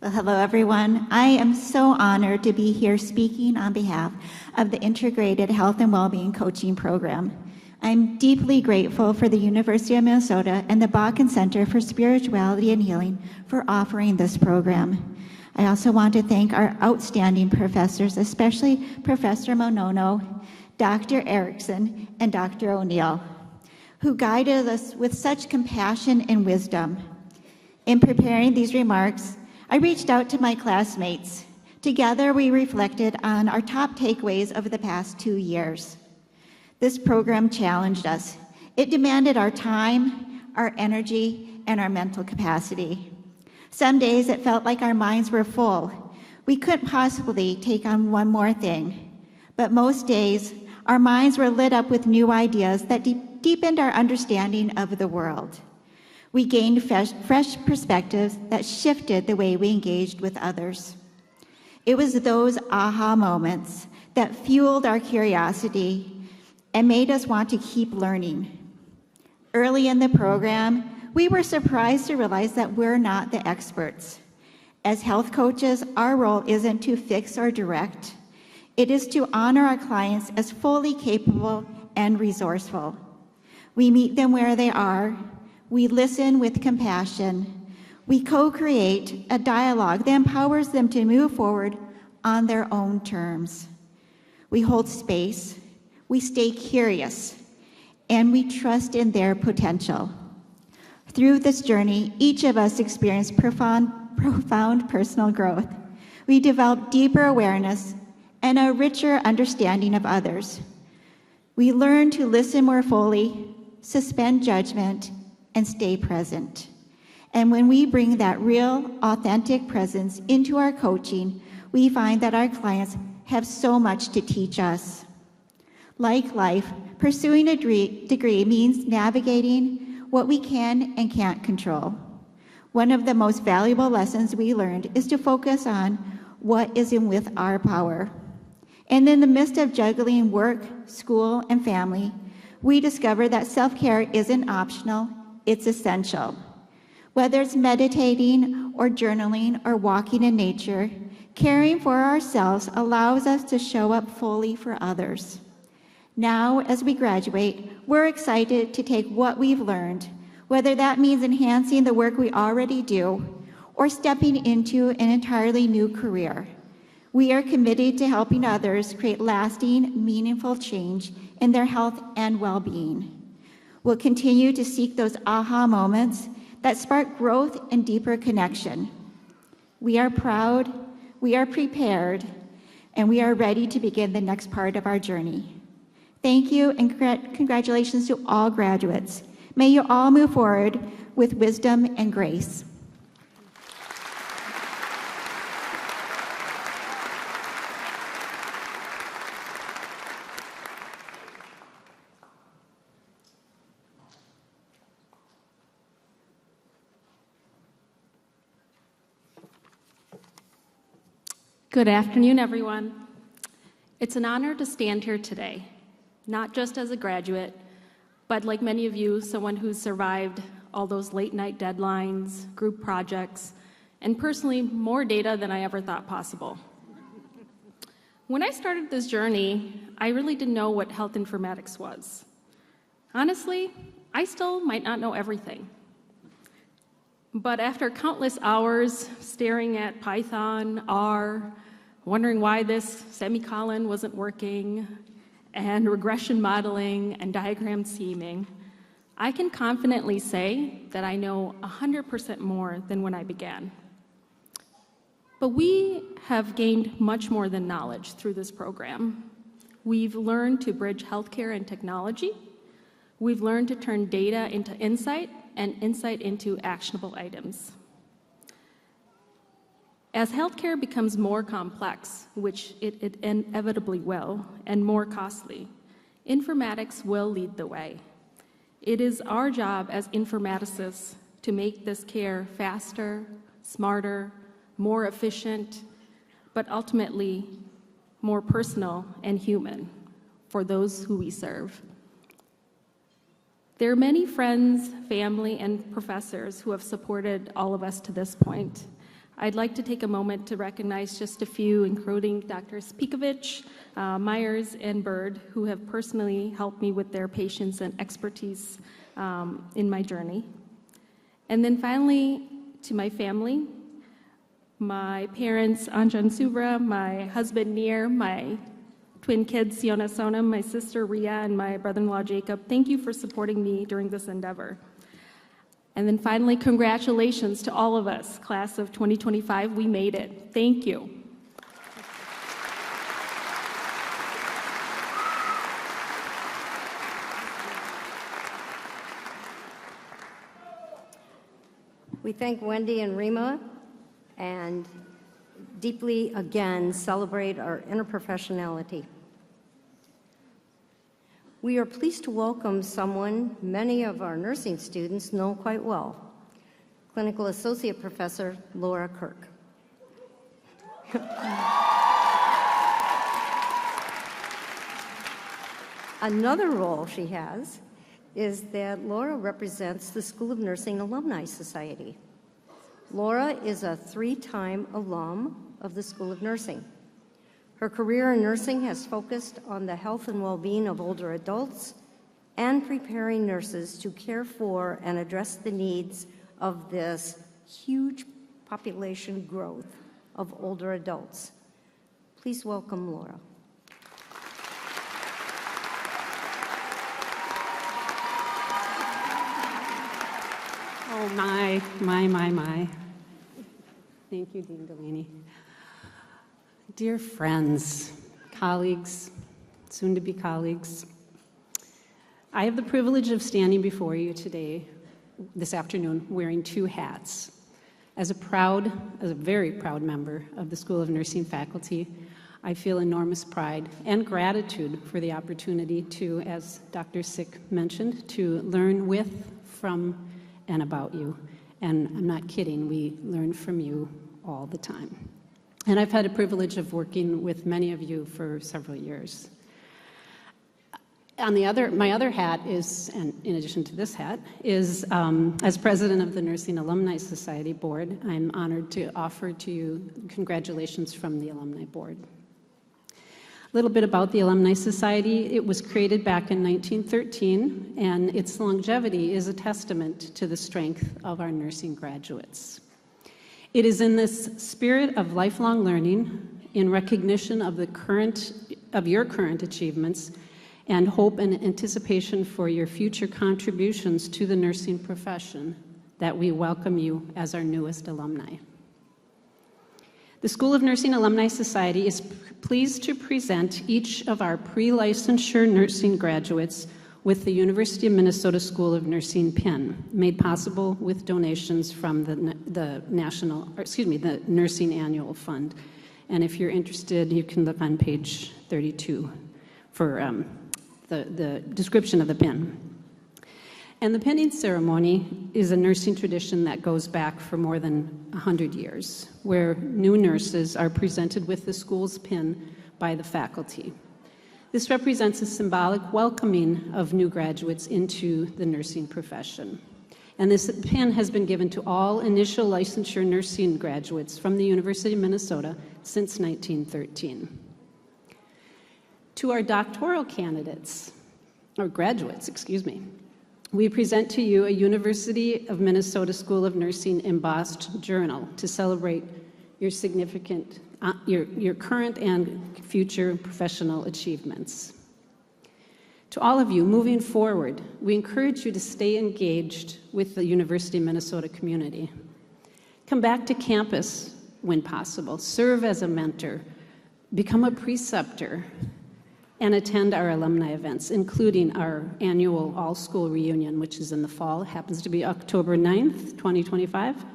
F: Well, hello, everyone. I am so honored to be here speaking on behalf of the Integrated Health and Wellbeing Coaching Program. I'm deeply grateful for the University of Minnesota and the Bakken Center for Spirituality and Healing for offering this program. I also want to thank our outstanding professors, especially Professor Monono, Dr. Erickson, and Dr. O'Neill, who guided us with such compassion and wisdom. In preparing these remarks, I reached out to my classmates. Together, we reflected on our top takeaways over the past 2 years. This program challenged us. It demanded our time, our energy, and our mental capacity. Some days it felt like our minds were full. We couldn't possibly take on one more thing. But most days, our minds were lit up with new ideas that deepened our understanding of the world. We gained fresh perspectives that shifted the way we engaged with others. It was those aha moments that fueled our curiosity and made us want to keep learning. Early in the program, we were surprised to realize that we're not the experts. As health coaches, our role isn't to fix or direct. It is to honor our clients as fully capable and resourceful. We meet them where they are. We listen with compassion. We co-create a dialogue that empowers them to move forward on their own terms. We hold space, we stay curious, and we trust in their potential. Through this journey, each of us experienced profound personal growth. We developed deeper awareness and a richer understanding of others. We learn to listen more fully, suspend judgment, and stay present. And when we bring that real, authentic presence into our coaching, we find that our clients have so much to teach us. Like life, pursuing a degree means navigating what we can and can't control. One of the most valuable lessons we learned is to focus on what is within our power. And in the midst of juggling work, school, and family, we discovered that self-care isn't optional, it's essential. Whether it's meditating or journaling or walking in nature, caring for ourselves allows us to show up fully for others. Now, as we graduate, we're excited to take what we've learned, whether that means enhancing the work we already do or stepping into an entirely new career. We are committed to helping others create lasting, meaningful change in their health and well-being. We'll continue to seek those aha moments that spark growth and deeper connection. We are proud, we are prepared, and we are ready to begin the next part of our journey. Thank you and congratulations to all graduates. May you all move forward with wisdom and grace.
G: Good afternoon, everyone. It's an honor to stand here today, not just as a graduate, but like many of you, someone who's survived all those late night deadlines, group projects, and personally, more data than I ever thought possible. When I started this journey, I really didn't know what health informatics was. Honestly, I still might not know everything. But after countless hours staring at Python, R, wondering why this semicolon wasn't working, and regression modeling and diagram scheming, I can confidently say that I know 100% more than when I began. But we have gained much more than knowledge through this program. We've learned to bridge healthcare and technology. We've learned to turn data into insight and insight into actionable items. As healthcare becomes more complex, which it inevitably will, and more costly, informatics will lead the way. It is our job as informaticists to make this care faster, smarter, more efficient, but ultimately more personal and human for those who we serve. There are many friends, family, and professors who have supported all of us to this point. I'd like to take a moment to recognize just a few, including Drs. Pekovich, Myers, and Bird, who have personally helped me with their patience and expertise in my journey. And then finally, to my family, my parents, Anjan Subra, my husband, Nir, my twin kids, Siona Sonam, my sister, Ria, and my brother-in-law, Jacob. Thank you for supporting me during this endeavor. And then finally, congratulations to all of us, class of 2025. We made it. Thank you.
A: We thank Wendy and Rima and deeply again celebrate our interprofessionality. We are pleased to welcome someone many of our nursing students know quite well, Clinical Associate Professor Laura Kirk. Another role she has is that Laura represents the School of Nursing Alumni Society. Laura is a 3-time alum of the School of Nursing. Her career in nursing has focused on the health and well-being of older adults and preparing nurses to care for and address the needs of this huge population growth of older adults. Please welcome Laura.
H: Oh, my. Thank you, Dean Delaney. Dear friends, colleagues, soon-to-be colleagues, I have the privilege of standing before you today, this afternoon, wearing 2 hats. As a very proud member of the School of Nursing faculty, I feel enormous pride and gratitude for the opportunity to, as Dr. Sick mentioned, to learn with, from, and about you. And I'm not kidding, we learn from you all the time. And I've had the privilege of working with many of you for several years. My other hat is, and in addition to this hat, is as president of the Nursing Alumni Society Board, I'm honored to offer to you congratulations from the Alumni Board. A little bit about the Alumni Society. It was created back in 1913, and its longevity is a testament to the strength of our nursing graduates. It is in this spirit of lifelong learning, in recognition of your current achievements, and hope and anticipation for your future contributions to the nursing profession, that we welcome you as our newest alumni. The School of Nursing Alumni Society is pleased to present each of our pre-licensure nursing graduates with the University of Minnesota School of Nursing pin, made possible with donations from the Nursing Annual Fund. And if you're interested, you can look on page 32 for the description of the pin. And the pinning ceremony is a nursing tradition that goes back for more than 100 years, where new nurses are presented with the school's pin by the faculty. This represents a symbolic welcoming of new graduates into the nursing profession. And this pin has been given to all initial licensure nursing graduates from the University of Minnesota since 1913. To our doctoral candidates, or graduates, excuse me, we present to you a University of Minnesota School of Nursing embossed journal to celebrate your significant, your current and future professional achievements. To all of you, moving forward, we encourage you to stay engaged with the University of Minnesota community. Come back to campus when possible, serve as a mentor, become a preceptor, and attend our alumni events, including our annual all-school reunion, which is in the fall. It happens to be October 9th, 2025.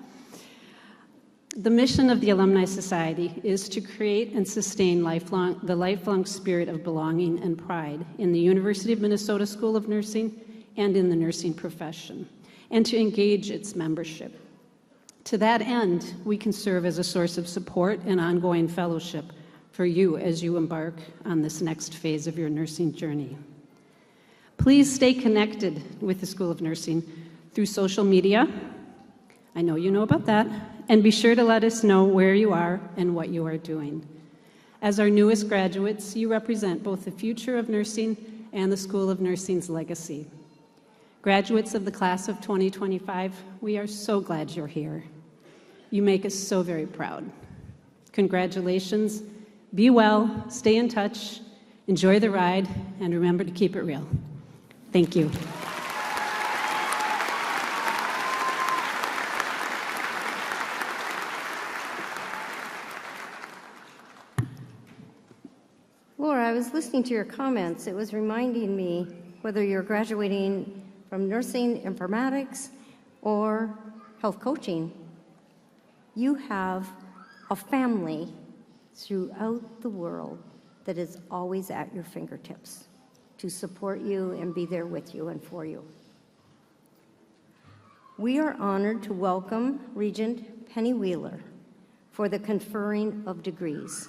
H: The mission of the Alumni Society is to create and sustain the lifelong spirit of belonging and pride in the University of Minnesota School of Nursing and in the nursing profession, and to engage its membership. To that end, we can serve as a source of support and ongoing fellowship for you as you embark on this next phase of your nursing journey. Please stay connected with the School of Nursing through social media. I know you know about that. And be sure to let us know where you are and what you are doing. As our newest graduates, you represent both the future of nursing and the School of Nursing's legacy. Graduates of the class of 2025, we are so glad you're here. You make us so very proud. Congratulations. Be well, stay in touch, enjoy the ride, and remember to keep it real. Thank you.
A: Laura, I was listening to your comments. It was reminding me whether you're graduating from nursing informatics or health coaching, you have a family throughout the world that is always at your fingertips to support you and be there with you and for you. We are honored to welcome Regent Penny Wheeler for the conferring of degrees.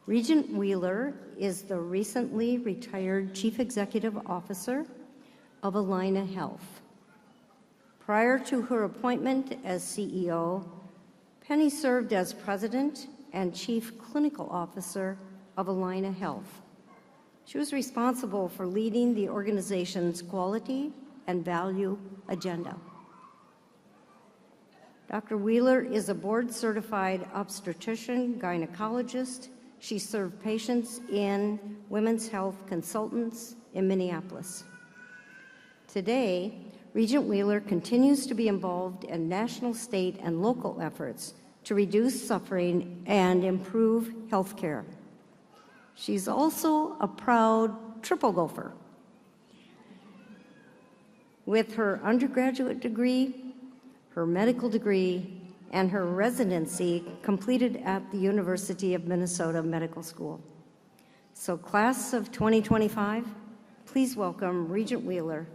A: Regent Wheeler is the recently retired Chief Executive Officer of Alumni Health. Prior to her appointment as CEO, Penny served as President and Chief Clinical Officer of Alumni Health. She was responsible for leading the organization's quality and value agenda. Dr. Wheeler is a board-certified obstetrician gynecologist. She served patients in Women's Health Consultants in Minneapolis. Today, Regent Wheeler continues to be involved in national, state, and local efforts to reduce suffering and improve health care. She's also a proud triple gopher. With her undergraduate degree, her medical degree, and her residency completed at the University of Minnesota Medical School. So class of 2025, please welcome Regent Wheeler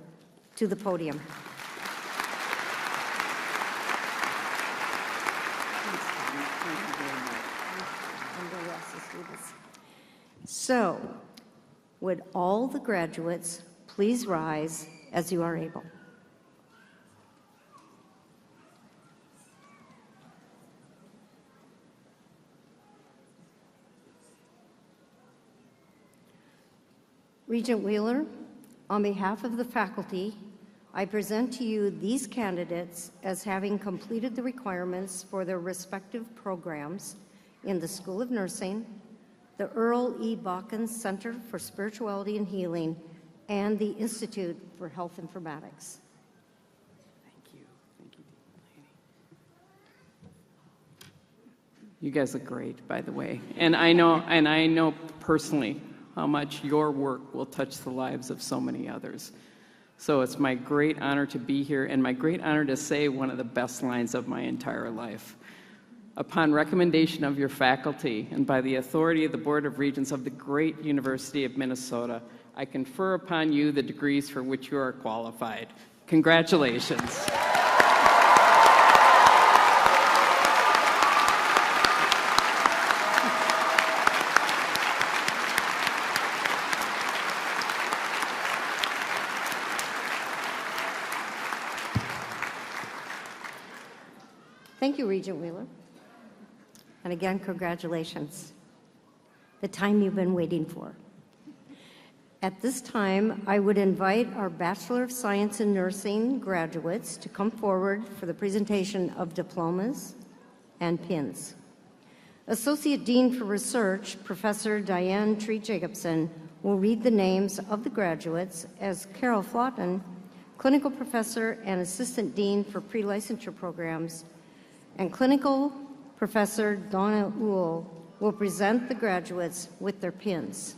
A: to the podium. So, would all the graduates please rise as you are able? Regent Wheeler, on behalf of the faculty, I present to you these candidates as having completed the requirements for their respective programs in the School of Nursing, the Earl E. Bakken Center for Spirituality and Healing, and the Institute for Health Informatics.
I: Thank you, You guys look great, by the way. And I know personally how much your work will touch the lives of so many others. So it's my great honor to be here and my great honor to say one of the best lines of my entire life. Upon recommendation of your faculty and by the authority of the Board of Regents of the great University of Minnesota, I confer upon you the degrees for which you are qualified. Congratulations.
A: Thank you, Regent Wheeler. And again, congratulations. The time you've been waiting for. At this time, I would invite our Bachelor of Science in Nursing graduates to come forward for the presentation of diplomas and pins. Associate Dean for Research, Professor Diane Treat-Jacobson, will read the names of the graduates as Carol Flaughton, Clinical Professor and Assistant Dean for Pre-Licensure Programs, and Clinical Professor Donna Uhl will present the graduates with their pins.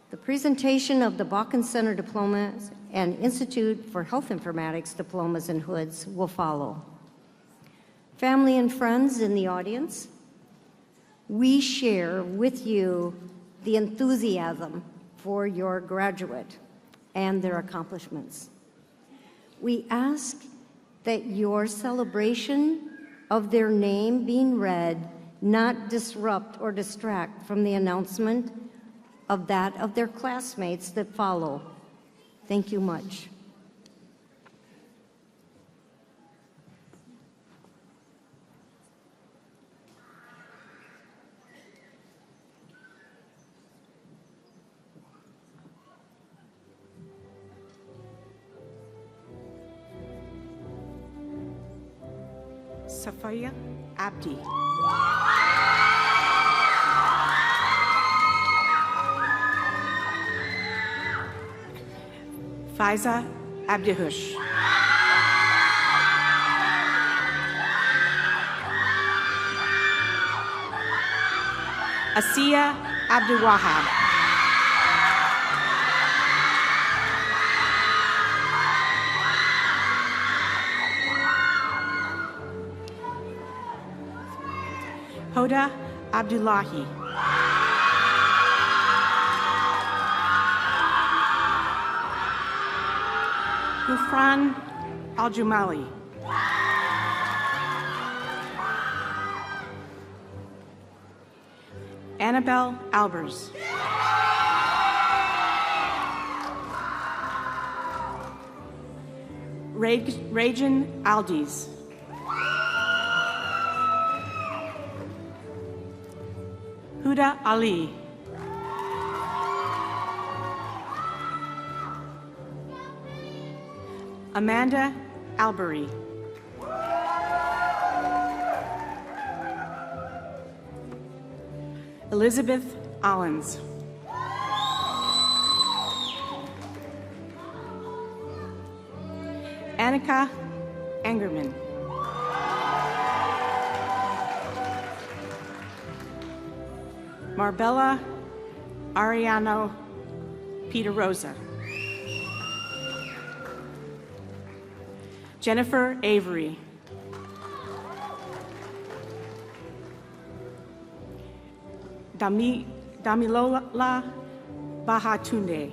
A: The presentation of the Bakken Center diplomas and Institute for Health Informatics diplomas and hoods will follow. Family and friends in the audience, we share with you the enthusiasm for your graduate and their accomplishments. We ask that your celebration of their name being read not disrupt or distract from the announcement of that of their classmates that follow. Thank you much.
J: Safaya Abdi. Faiza Abdihush. Asiya Abdiwahab. Hoda Abdullahi. Gufran Al-Jumali. Annabelle Albers. Rajan Aldiz. Huda Ali. Amanda Albury. Elizabeth Allens. Annika Angerman. Marbella Ariano Peter Rosa. Jennifer Avery. Damilola Bahatunde.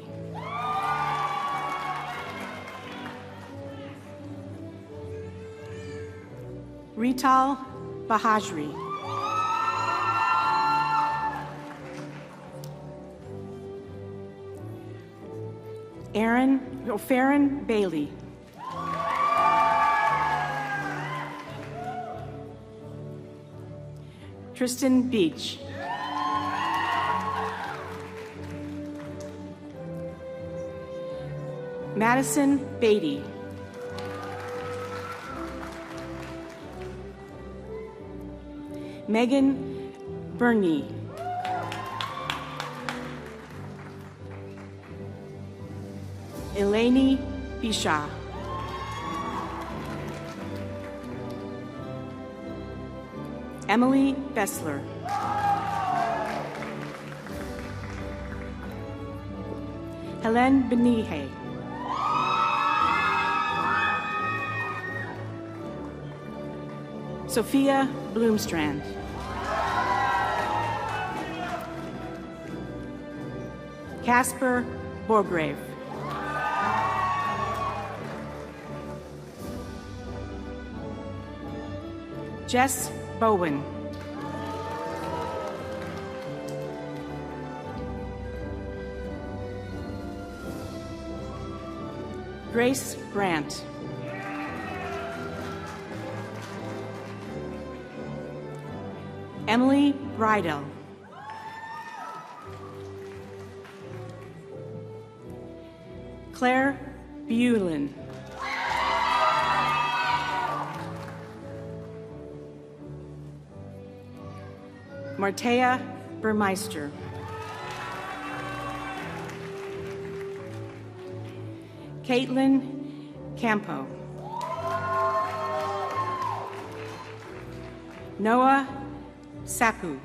J: Rital Bahajri. Farron Bailey. Tristan Beach. Madison Beatty. Megan Burney. Eleni Bisha. Emily Bessler. Helen Benihe. Sophia Bloomstrand. Casper Borgrave. Jess Bowen. Grace Brandt. Emily Bridell. Claire Bulin. Martea Burmeister. Caitlin Campo. Noah Sapu.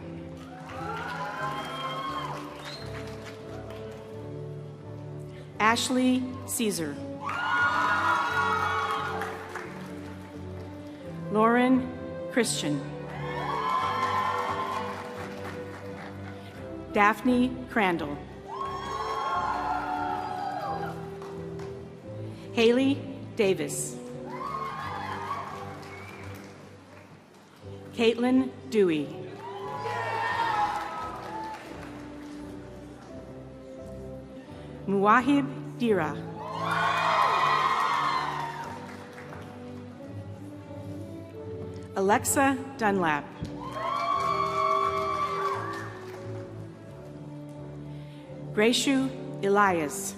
J: Ashley Caesar. Lauren Christian. Daphne Crandall. Haley Davis. Caitlin Dewey. Muwahib Dira. Alexa Dunlap. Graciu Elias.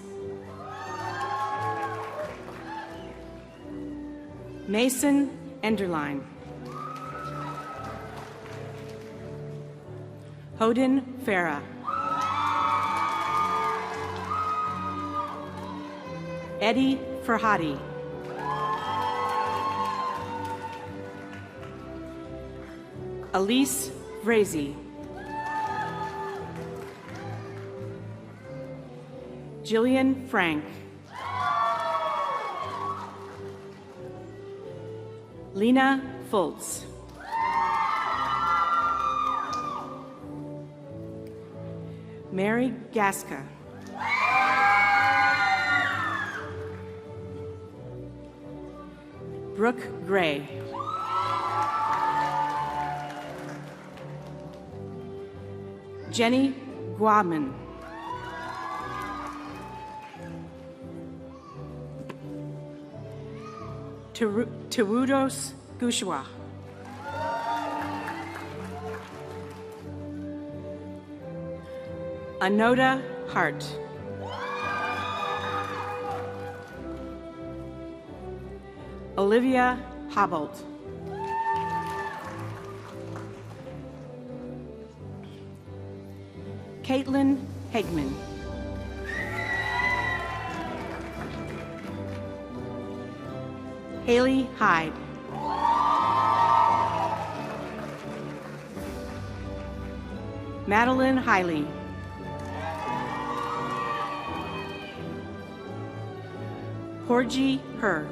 J: Mason Enderline. Hoden Farah. Eddie Farhadi. Elise Vrazy. Jillian Frank. Lena Fultz. Mary Gaska. Brooke Gray. Jenny Guaman. Terudos Gushua. Anoda Hart. Olivia Hobbolt. Caitlin Hegman. Haley Hyde. Madeline Hiley. Porgy Her.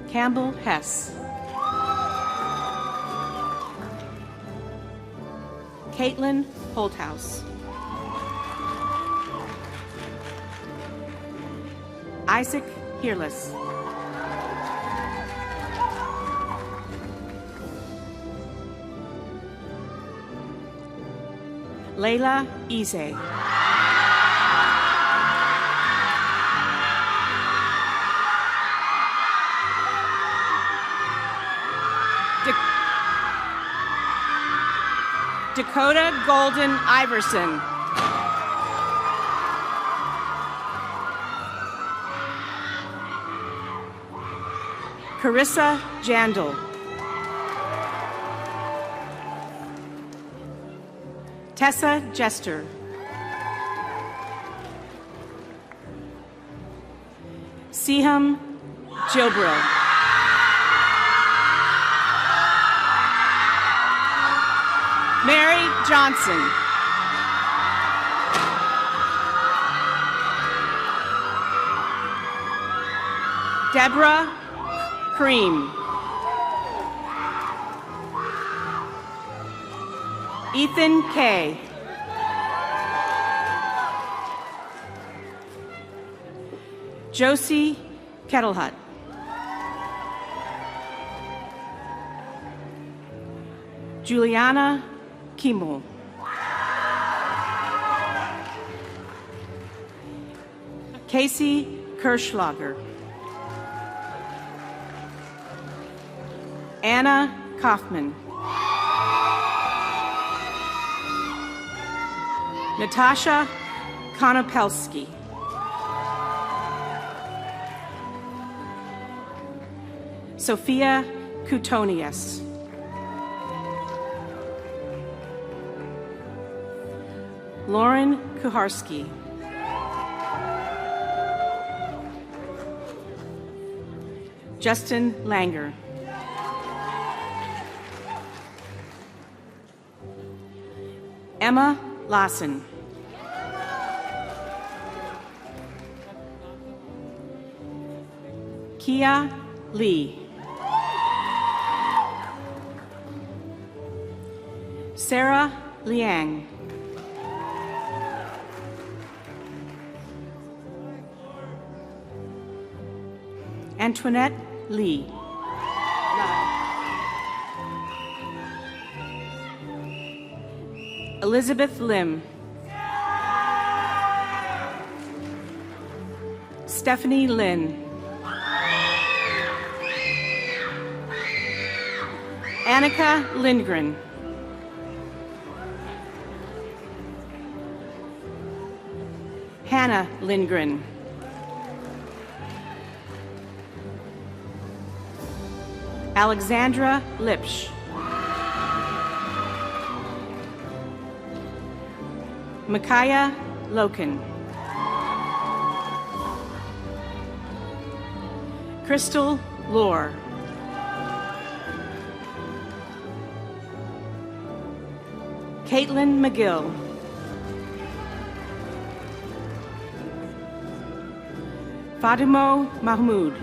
J: Campbell Hess. Caitlin Holthouse. Isaac Peerless. Layla Ise. Dakota Golden Iverson. Carissa Jandal. Tessa Jester. Siham Jilbro. Mary Johnson. Deborah Cream. Ethan Kay. Josie Kettlehut. Juliana Kimmel. Casey Kirschlager. Anna Kaufman. Natasha Konopelski. Sophia Kutonius. Lauren Kuharski. Justin Langer. Emma Lawson. Kia Lee. Sarah Liang. Antoinette Lee. Elizabeth Lim. Stephanie Lin. Annika Lindgren. Hannah Lindgren. Alexandra Lipsch. Micaiah Loken. Crystal Lohr. Caitlin McGill. Fatimo Mahmood.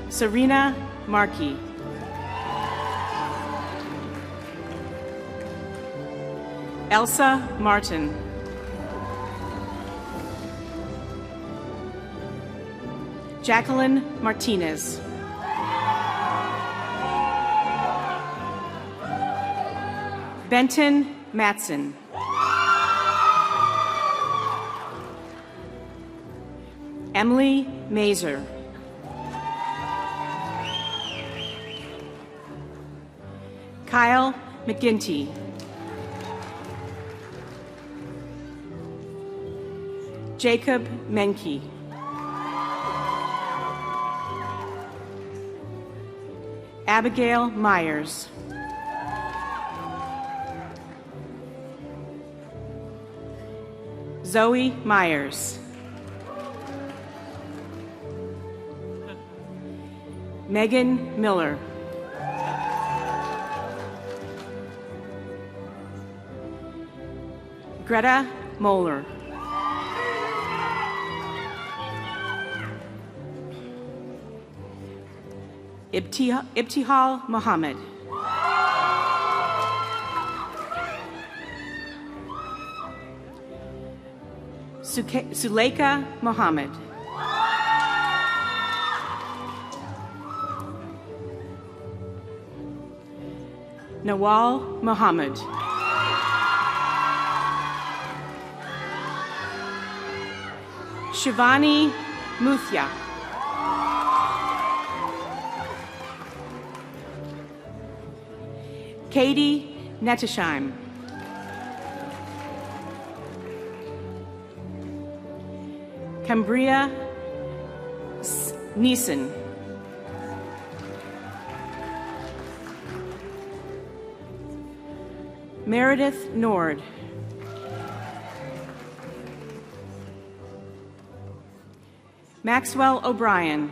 J: Serena Markey. Elsa Martin. Jacqueline Martinez. Benton Matson. Emily Mazer. Kyle McGinty. Jacob Menke. Abigail Myers. Zoe Myers. Megan Miller. Greta Moeller. Ibtihal Mohammed. Suleika Mohammed. Nawal Mohammed. Shivani Muthia. Katie Nettesheim. Cambria Neeson. Meredith Nord. Maxwell O'Brien.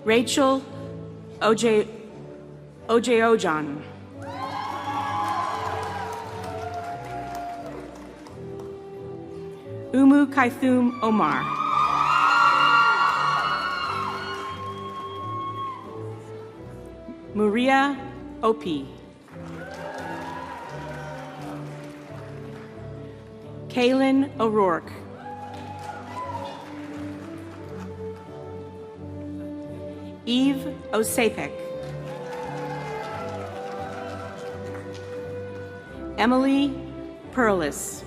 J: Rachel Ojeojan. Umu Kaithum Omar. Maria Opie. Kaylin O'Rourke. Eve Osapek. Emily Perlis.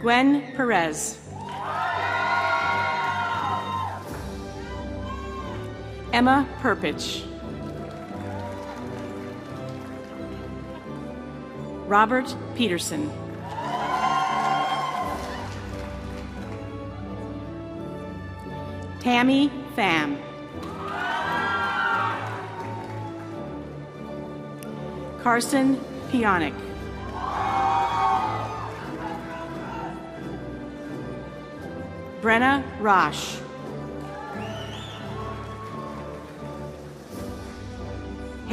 J: Gwen Perez. Emma Perpich. Robert Peterson. Tammy Pham. Carson Pionic. Brenna Rosh.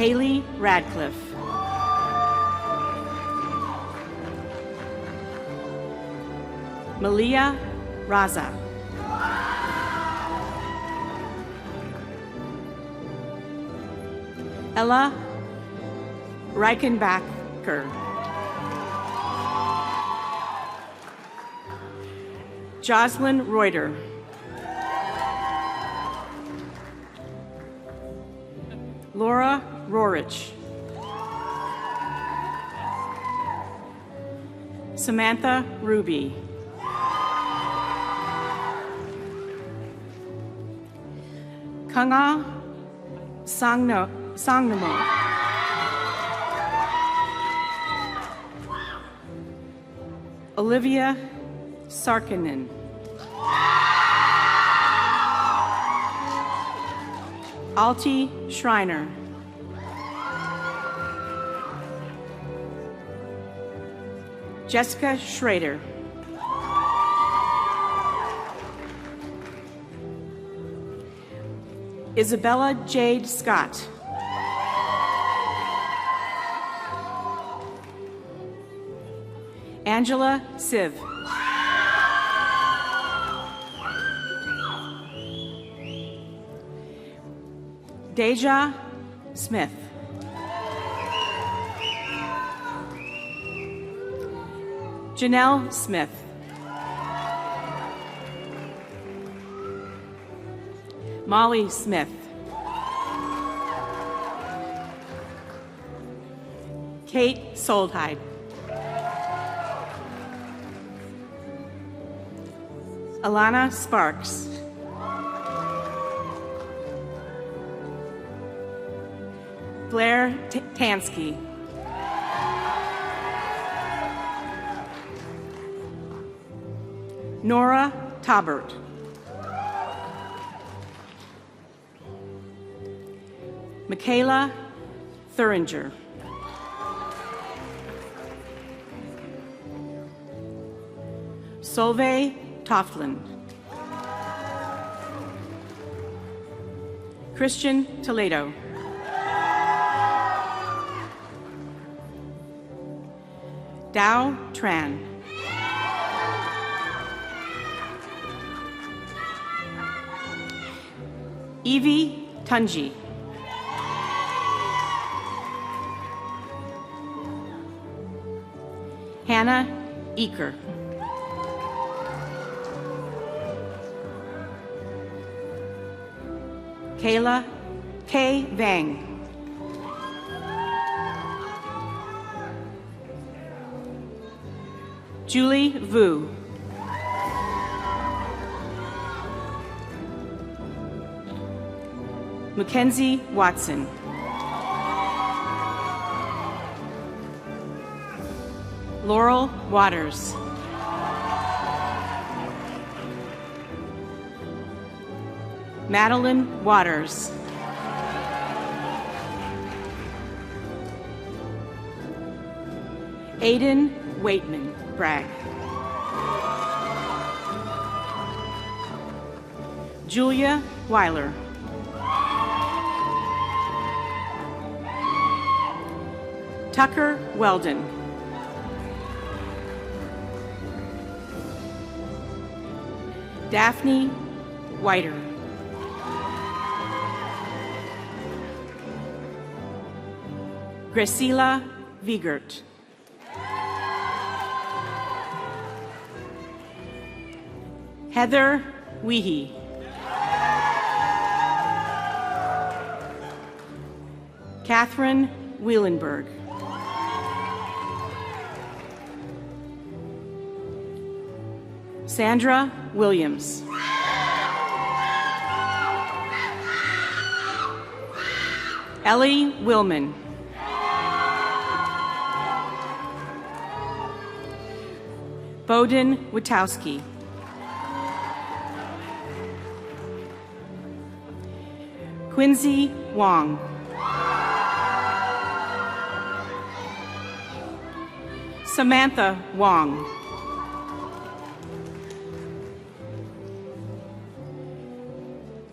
J: Haley Radcliffe. Malia Raza. Ella Reichenbacher. Jocelyn Reuter. Laura Rorich. Samantha Ruby. Kanga Sangnamo. Olivia Sarkinen. Alti Schreiner. Jessica Schrader. Isabella Jade Scott. Angela Siv. Deja Smith. Janelle Smith. Molly Smith. Kate Soldheide. Alana Sparks. Blair Tansky. Nora Taubert. Michaela Thuringer. Solveig Toftlin. Christian Toledo. Dao Tran. Evie Tunji. Hannah Eaker. Kayla K. Vang. Julie Vu. Mackenzie Watson. Laurel Waters. Madeline Waters. Aiden Waitman Bragg. Julia Weiler. Tucker Weldon. Daphne Whiter. Graciela Wiegert. Heather Weehee. Catherine Wielenberg. Sandra Williams. Ellie Willman. Bowden Witowski. Quincy Wong. Samantha Wong.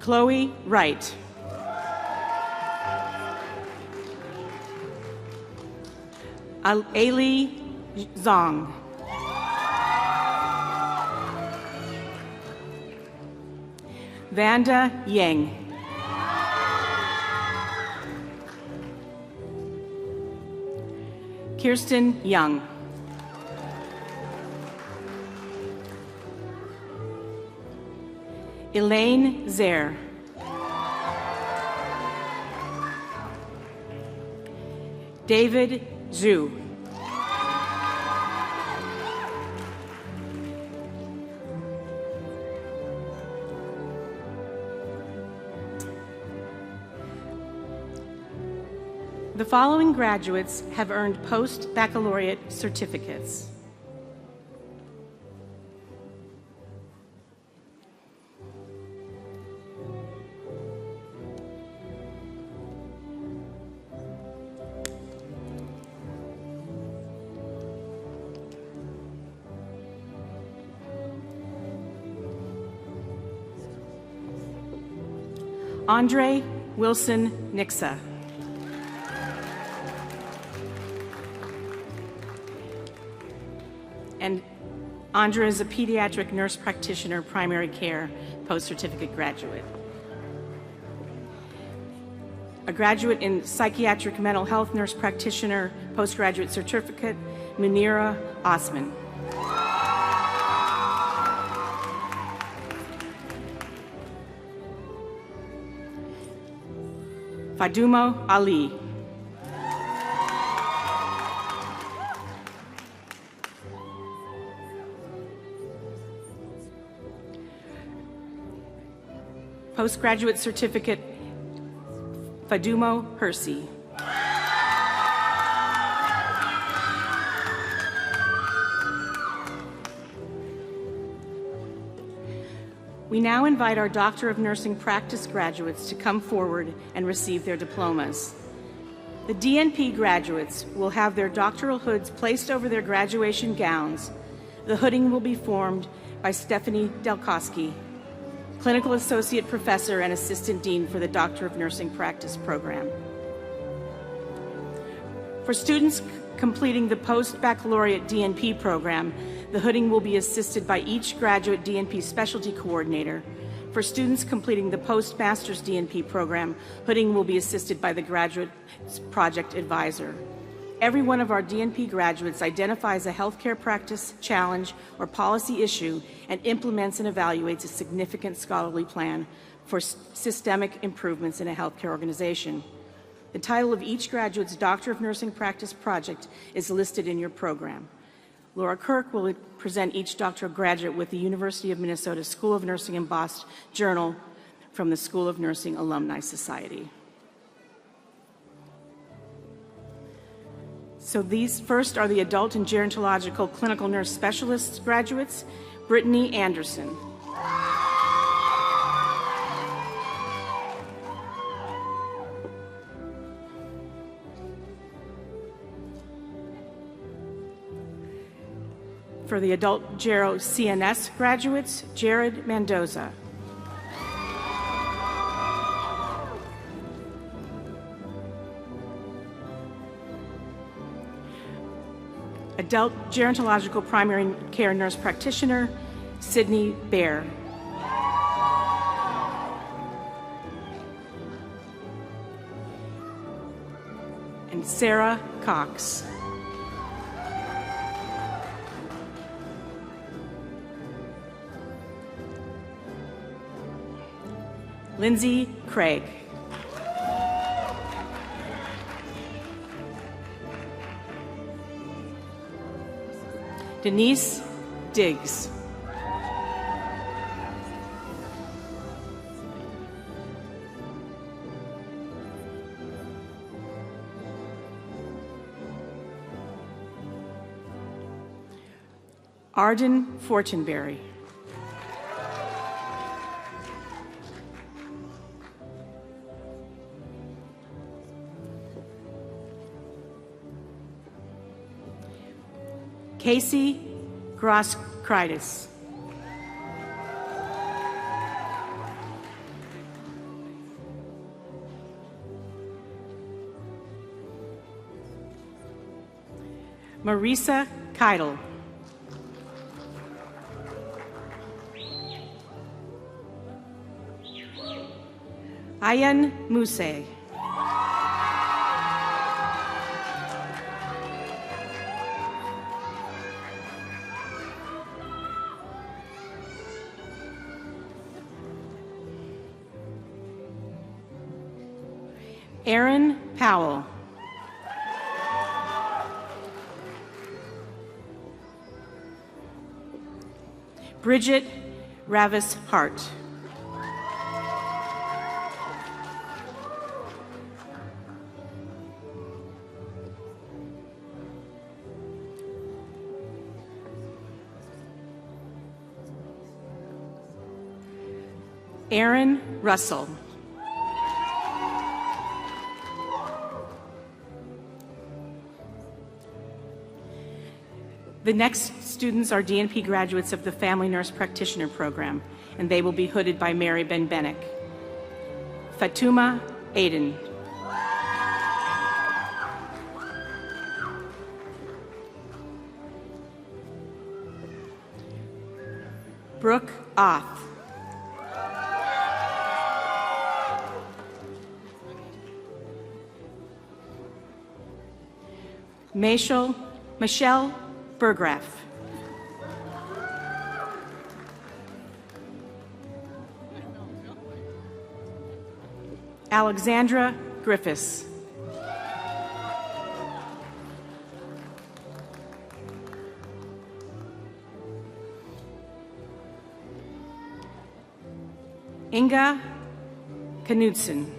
J: Chloe Wright. Ali Zong. Vanda Yang. Kirsten Young. Elaine Zare. David Zhu. The following graduates have earned post-baccalaureate certificates. Andre Wilson Nixa. And Andra is a pediatric nurse practitioner, primary care, post-certificate graduate. A graduate in psychiatric mental health nurse practitioner, postgraduate certificate, Munira Osman. Fadumo Ali. Postgraduate certificate, Fadumo Hersey. We now invite our Doctor of Nursing Practice graduates to come forward and receive their diplomas. The DNP graduates will have their doctoral hoods placed over their graduation gowns. The hooding will be formed by Stephanie Delkowski, Clinical Associate Professor and Assistant Dean for the Doctor of Nursing Practice program. For students completing the post-baccalaureate DNP program, the hooding will be assisted by each graduate DNP specialty coordinator. For students completing the post-master's DNP program, hooding will be assisted by the graduate project advisor. Every one of our DNP graduates identifies a healthcare practice, challenge, or policy issue and implements and evaluates a significant scholarly plan for systemic improvements in a healthcare organization. The title of each graduate's Doctor of Nursing Practice project is listed in your program. Laura Kirk will present each doctoral graduate with the University of Minnesota School of Nursing embossed journal from the School of Nursing Alumni Society. So these first are the adult and gerontological clinical nurse specialists graduates, Brittany Anderson. For the adult Gero CNS graduates, Jared Mendoza. Adult gerontological primary care nurse practitioner, Sydney Baer. And Sarah Cox. Lindsay Craig. Denise Diggs. Arden Fortenberry. Casey Gross-Kreitis. Marisa Keidel. Ayan Muse. Aaron Powell. Bridget Ravis Hart. Aaron Russell. The next students are DNP graduates of the Family Nurse Practitioner Program, and they will be hooded by Mary Ben-Benek. Fatuma Aiden. Brooke Oth. Michelle Burgraff. Alexandra Griffiths. Inga Knudsen.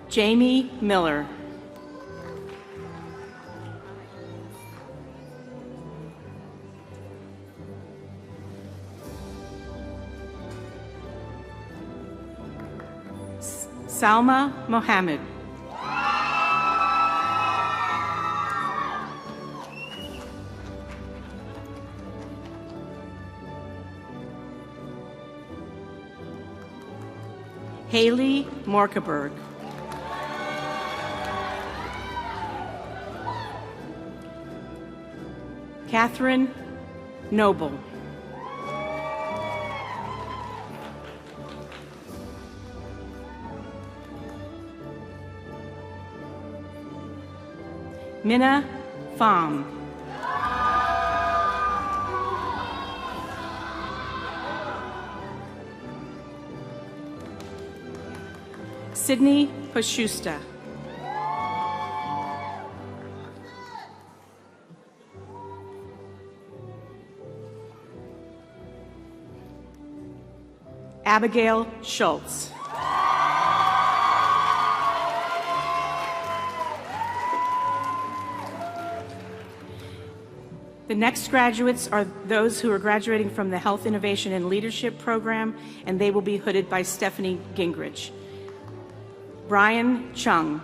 J: Jamie Miller. Salma Mohammed. Haley Morkeberg. Catherine Noble. Minna Pham. Sydney Poshusta. Abigail Schultz. The next graduates are those who are graduating from the Health Innovation and Leadership Program, and they will be hooded by Stephanie Gingrich. Brian Chung.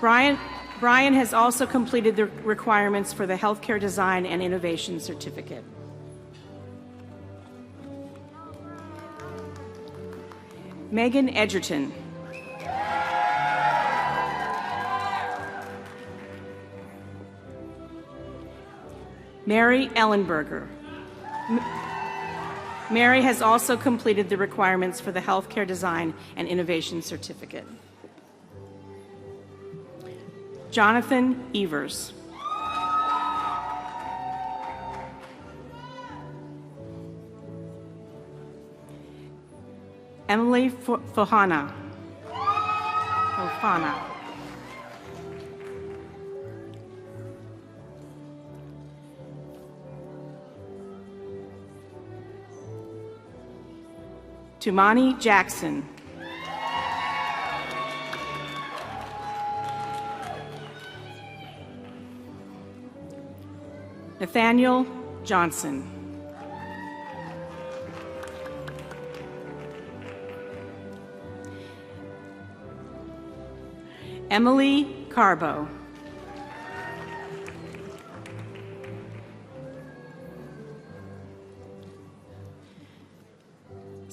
J: Brian has also completed the requirements for the Healthcare Design and Innovation Certificate. Megan Edgerton. Mary Ellenberger. Mary has also completed the requirements for the Healthcare Design and Innovation Certificate. Jonathan Evers. Emily Fofana. Tumani Jackson. Nathaniel Johnson. Emily Carbo.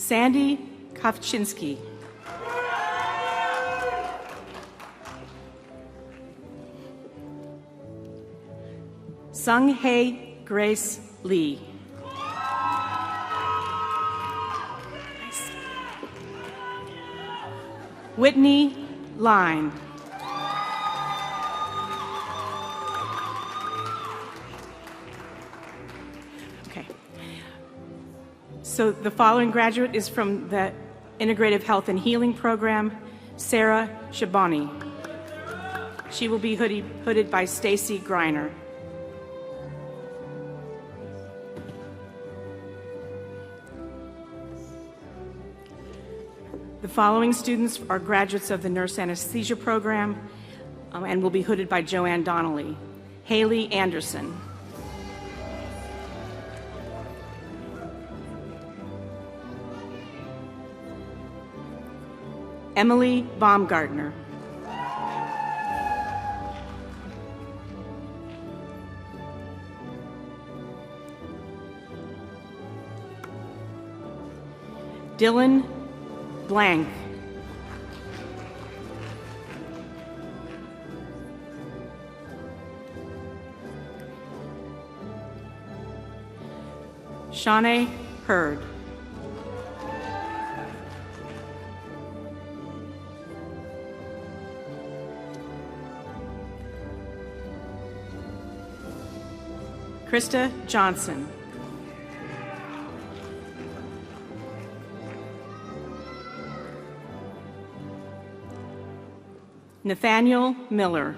J: Sandy Kovchinsky. Sung Hae Grace Lee. Nice. Whitney Line. Okay. So the following graduate is from the Integrative Health and Healing Program, Sarah Shabani. She will be hooded by Stacy Griner. The following students are graduates of the Nurse Anesthesia Program and will be hooded by Joanne Donnelly. Haley Anderson. Emily Baumgartner. Dylan Blank. Shawnee Hurd. Krista Johnson. Nathaniel Miller.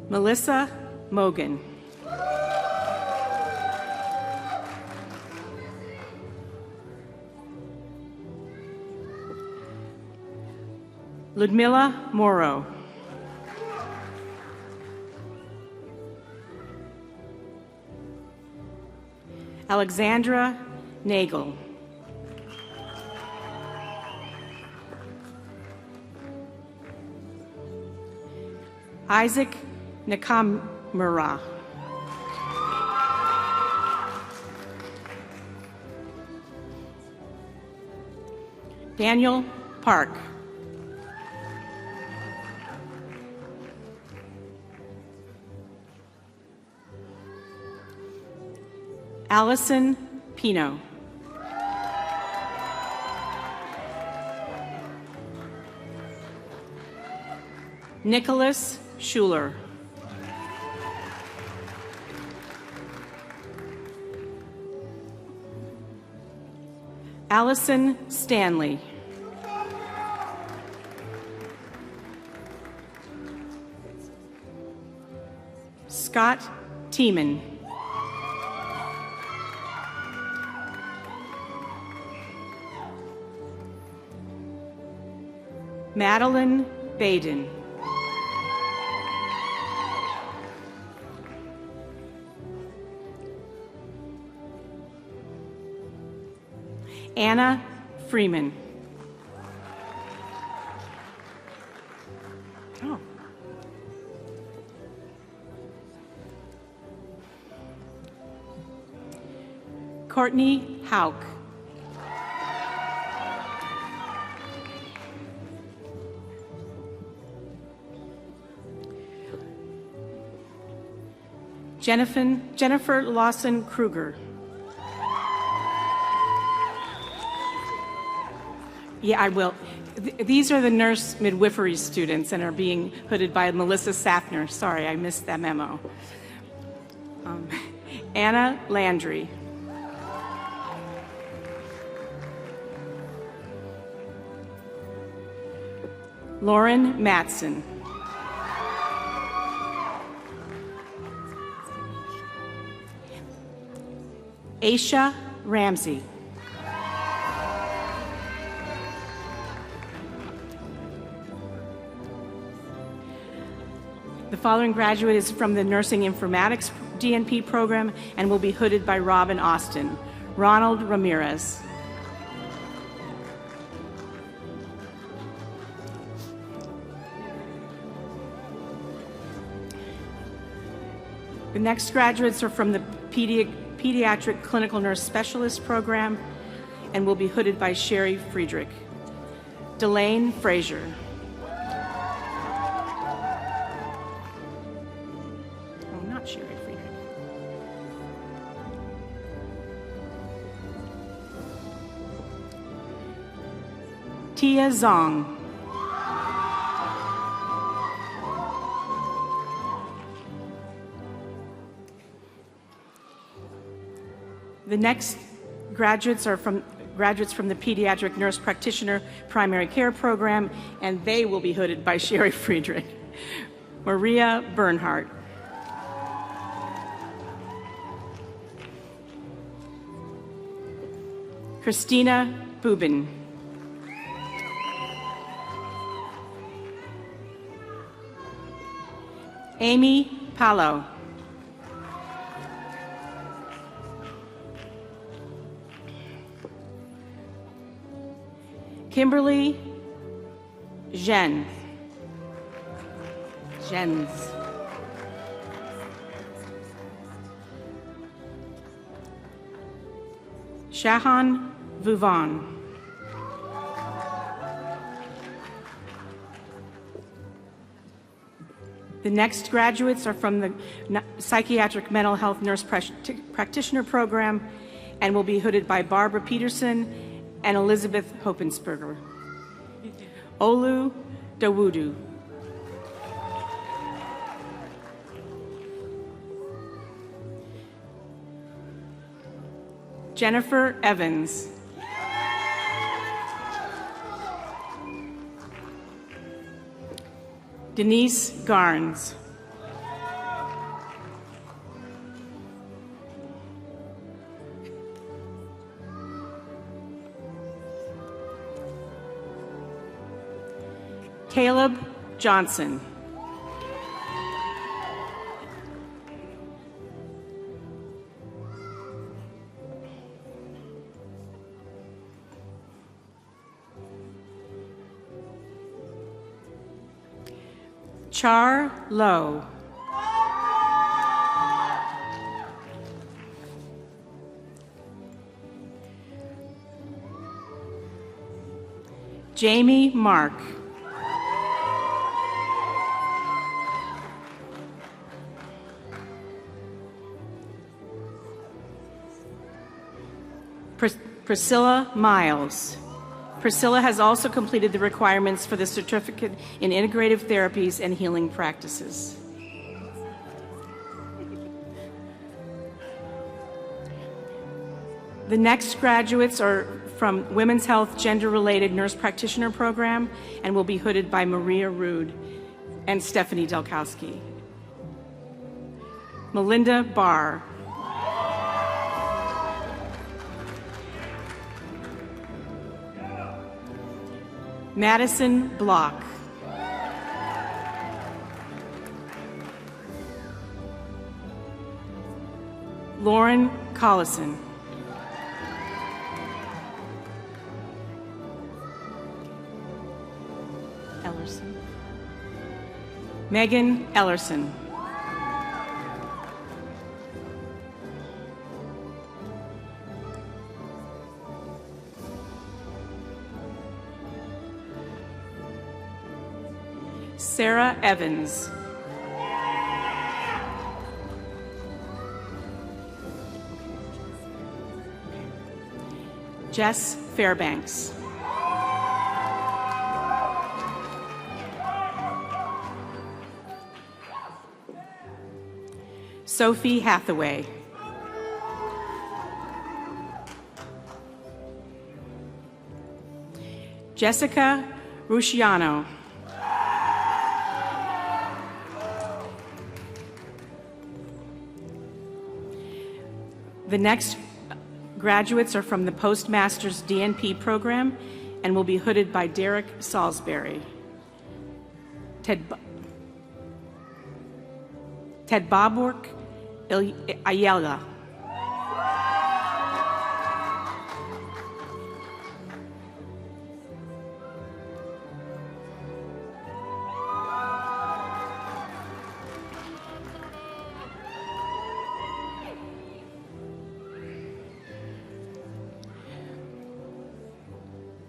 J: Melissa Mogan. Ludmila Morrow. Alexandra Nagel. Isaac Nakamura. Daniel Park. Allison Pino. Nicholas Schuler. Allison Stanley. Scott Tiemann. Madeline Baden. Anna Freeman. Oh. Courtney Hauk. Jennifer Lawson Kruger. Yeah, I will. These are the nurse midwifery students and are being hooded by Melissa Safner. Sorry, I missed that memo. Anna Landry. Lauren Matson. Aisha Ramsey. The following graduate is from the Nursing Informatics DNP program and will be hooded by Robin Austin. Ronald Ramirez. The next graduates are from the Pediatric Clinical Nurse Specialist Program and will be hooded by Sherry Friedrich. Delane Frazier. Oh, not Sherry Friedrich. Tia Zong. The next graduates are graduates from the Pediatric Nurse Practitioner Primary Care Program, and they will be hooded by Sherry Friedrich. Maria Bernhardt. Christina Bubin. Amy Palo. Kimberly Jens. Shahan Vuvan. The next graduates are from the Psychiatric Mental Health Nurse Practitioner Program and will be hooded by Barbara Peterson and Elizabeth Hopensberger. Olu Dawudu. Jennifer Evans. Denise Garns. Caleb Johnson. Char Lowe. Jamie Mark. Priscilla Miles. Priscilla has also completed the requirements for the Certificate in Integrative Therapies and Healing Practices. The next graduates are from Women's Health Gender-Related Nurse Practitioner Program and will be hooded by Maria Rude and Stephanie Delkowski. Melinda Barr. Madison Block. Lauren Collison. Ellerson. Megan Ellerson. Sarah Evans. Jess Fairbanks. Sophie Hathaway. Jessica Rusciano. The next graduates are from the Postmaster's DNP program and will be hooded by Derek Salisbury. Ted Bobork Ayala.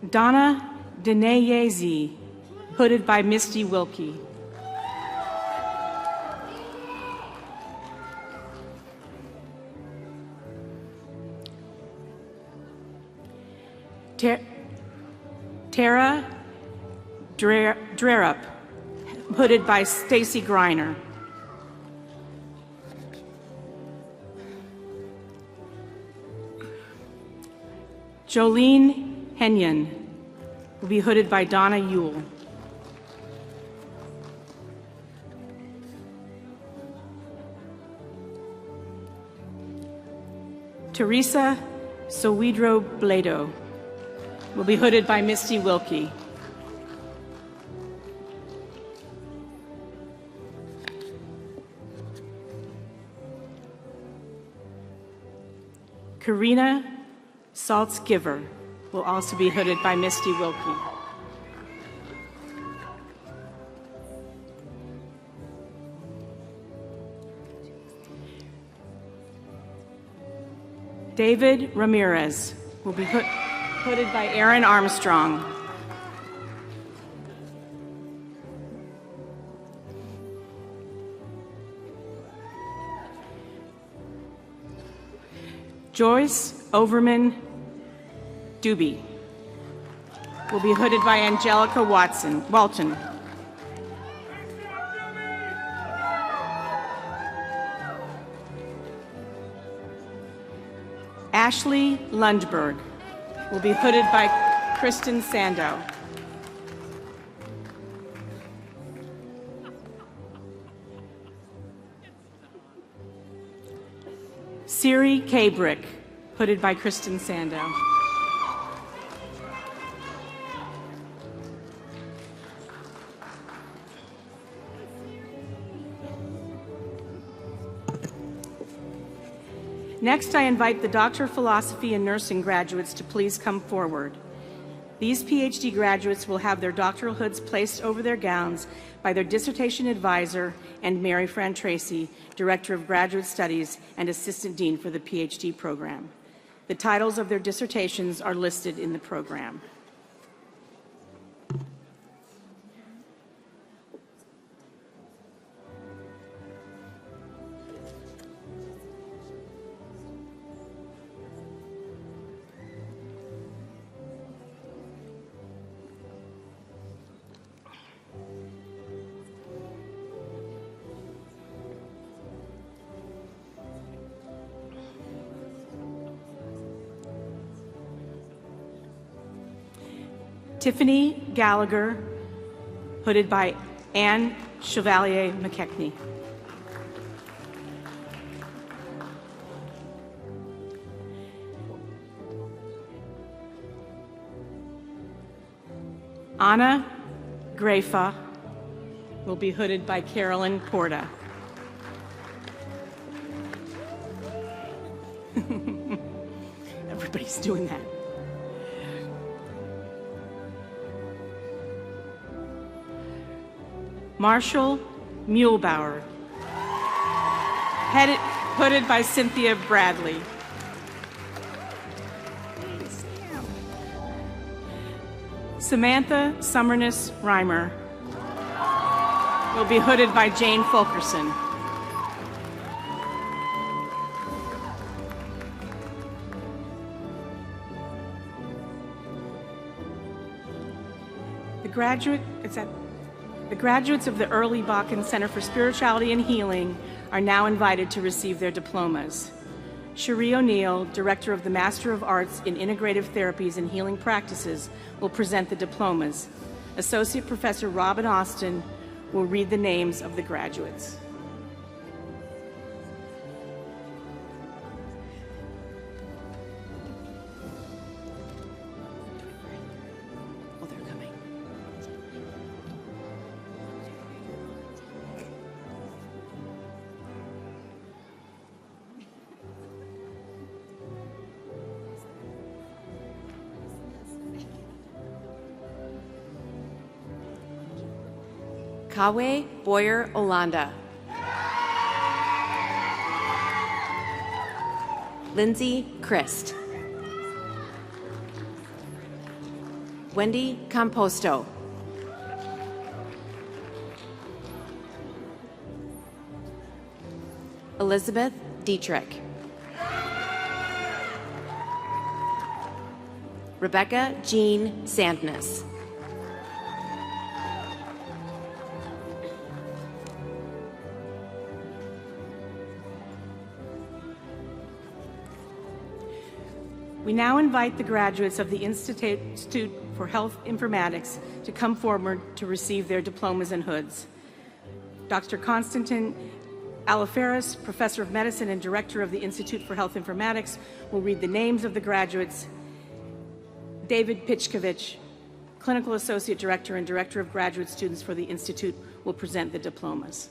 J: Donna Deneyezi, hooded by Misty Wilkie. Tara Drerup, hooded by Stacy Griner. Jolene Henyon will be hooded by Donna Yule. Teresa Sowidro Blado will be hooded by Misty Wilkie. Karina Saltzgiver will also be hooded by Misty Wilkie. David Ramirez will be hooded by Aaron Armstrong. Joyce Overman Doobie will be hooded by Angelica Walton. Ashley Lundberg will be hooded by Kristen Sandow. Siri Kabrick, hooded by Kristen Sandow. Next, I invite the Doctor of Philosophy and Nursing graduates to please come forward. These PhD graduates will have their doctoral hoods placed over their gowns by their dissertation advisor and Mary Fran Tracy, Director of Graduate Studies and Assistant Dean for the PhD program. The titles of their dissertations are listed in the program. Tiffany Gallagher, hooded by Anne Chevalier McKechnie. Anna Grafa will be hooded by Carolyn Porta. Everybody's doing that. Marshall Muehlbauer, hooded by Cynthia Bradley. Samantha Summerness Reimer will be hooded by Jane Fulkerson. The graduates of the Earl E. Bakken Center for Spirituality and Healing are now invited to receive their diplomas. Cherie O'Neill, Director of the Master of Arts in Integrative Therapies and Healing Practices, will present the diplomas. Associate Professor Robin Austin will read the names of the graduates.
K: Kawe Boyer Olanda. Lindsay Christ. Wendy Composto. Elizabeth Dietrich. Rebecca Jean Sandness.
J: We now invite the graduates of the Institute for Health Informatics to come forward to receive their diplomas and hoods. Dr. Konstantin Aliferis, Professor of Medicine and Director of the Institute for Health Informatics, will read the names of the graduates. David Pitchkovich, Clinical Associate Director and Director of Graduate Students for the Institute, will present the diplomas.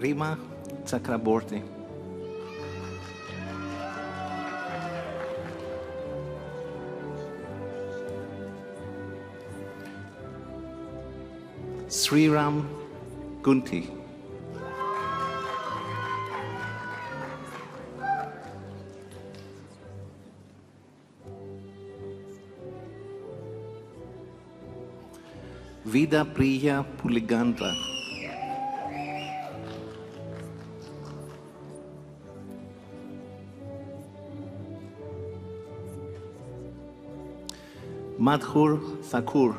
L: Rima Chakraborty. Sriram Gunti. Vida Priya Puligandra. Madhur Thakur.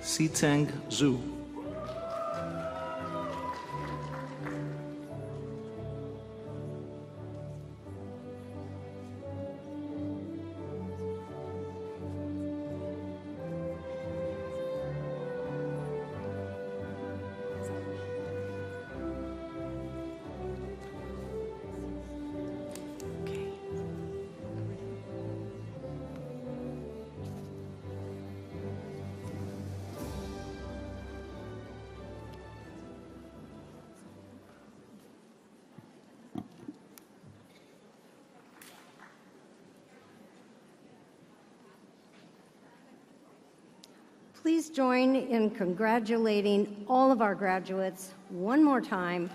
L: Sitang Zhu.
A: Please join in congratulating all of our graduates one more time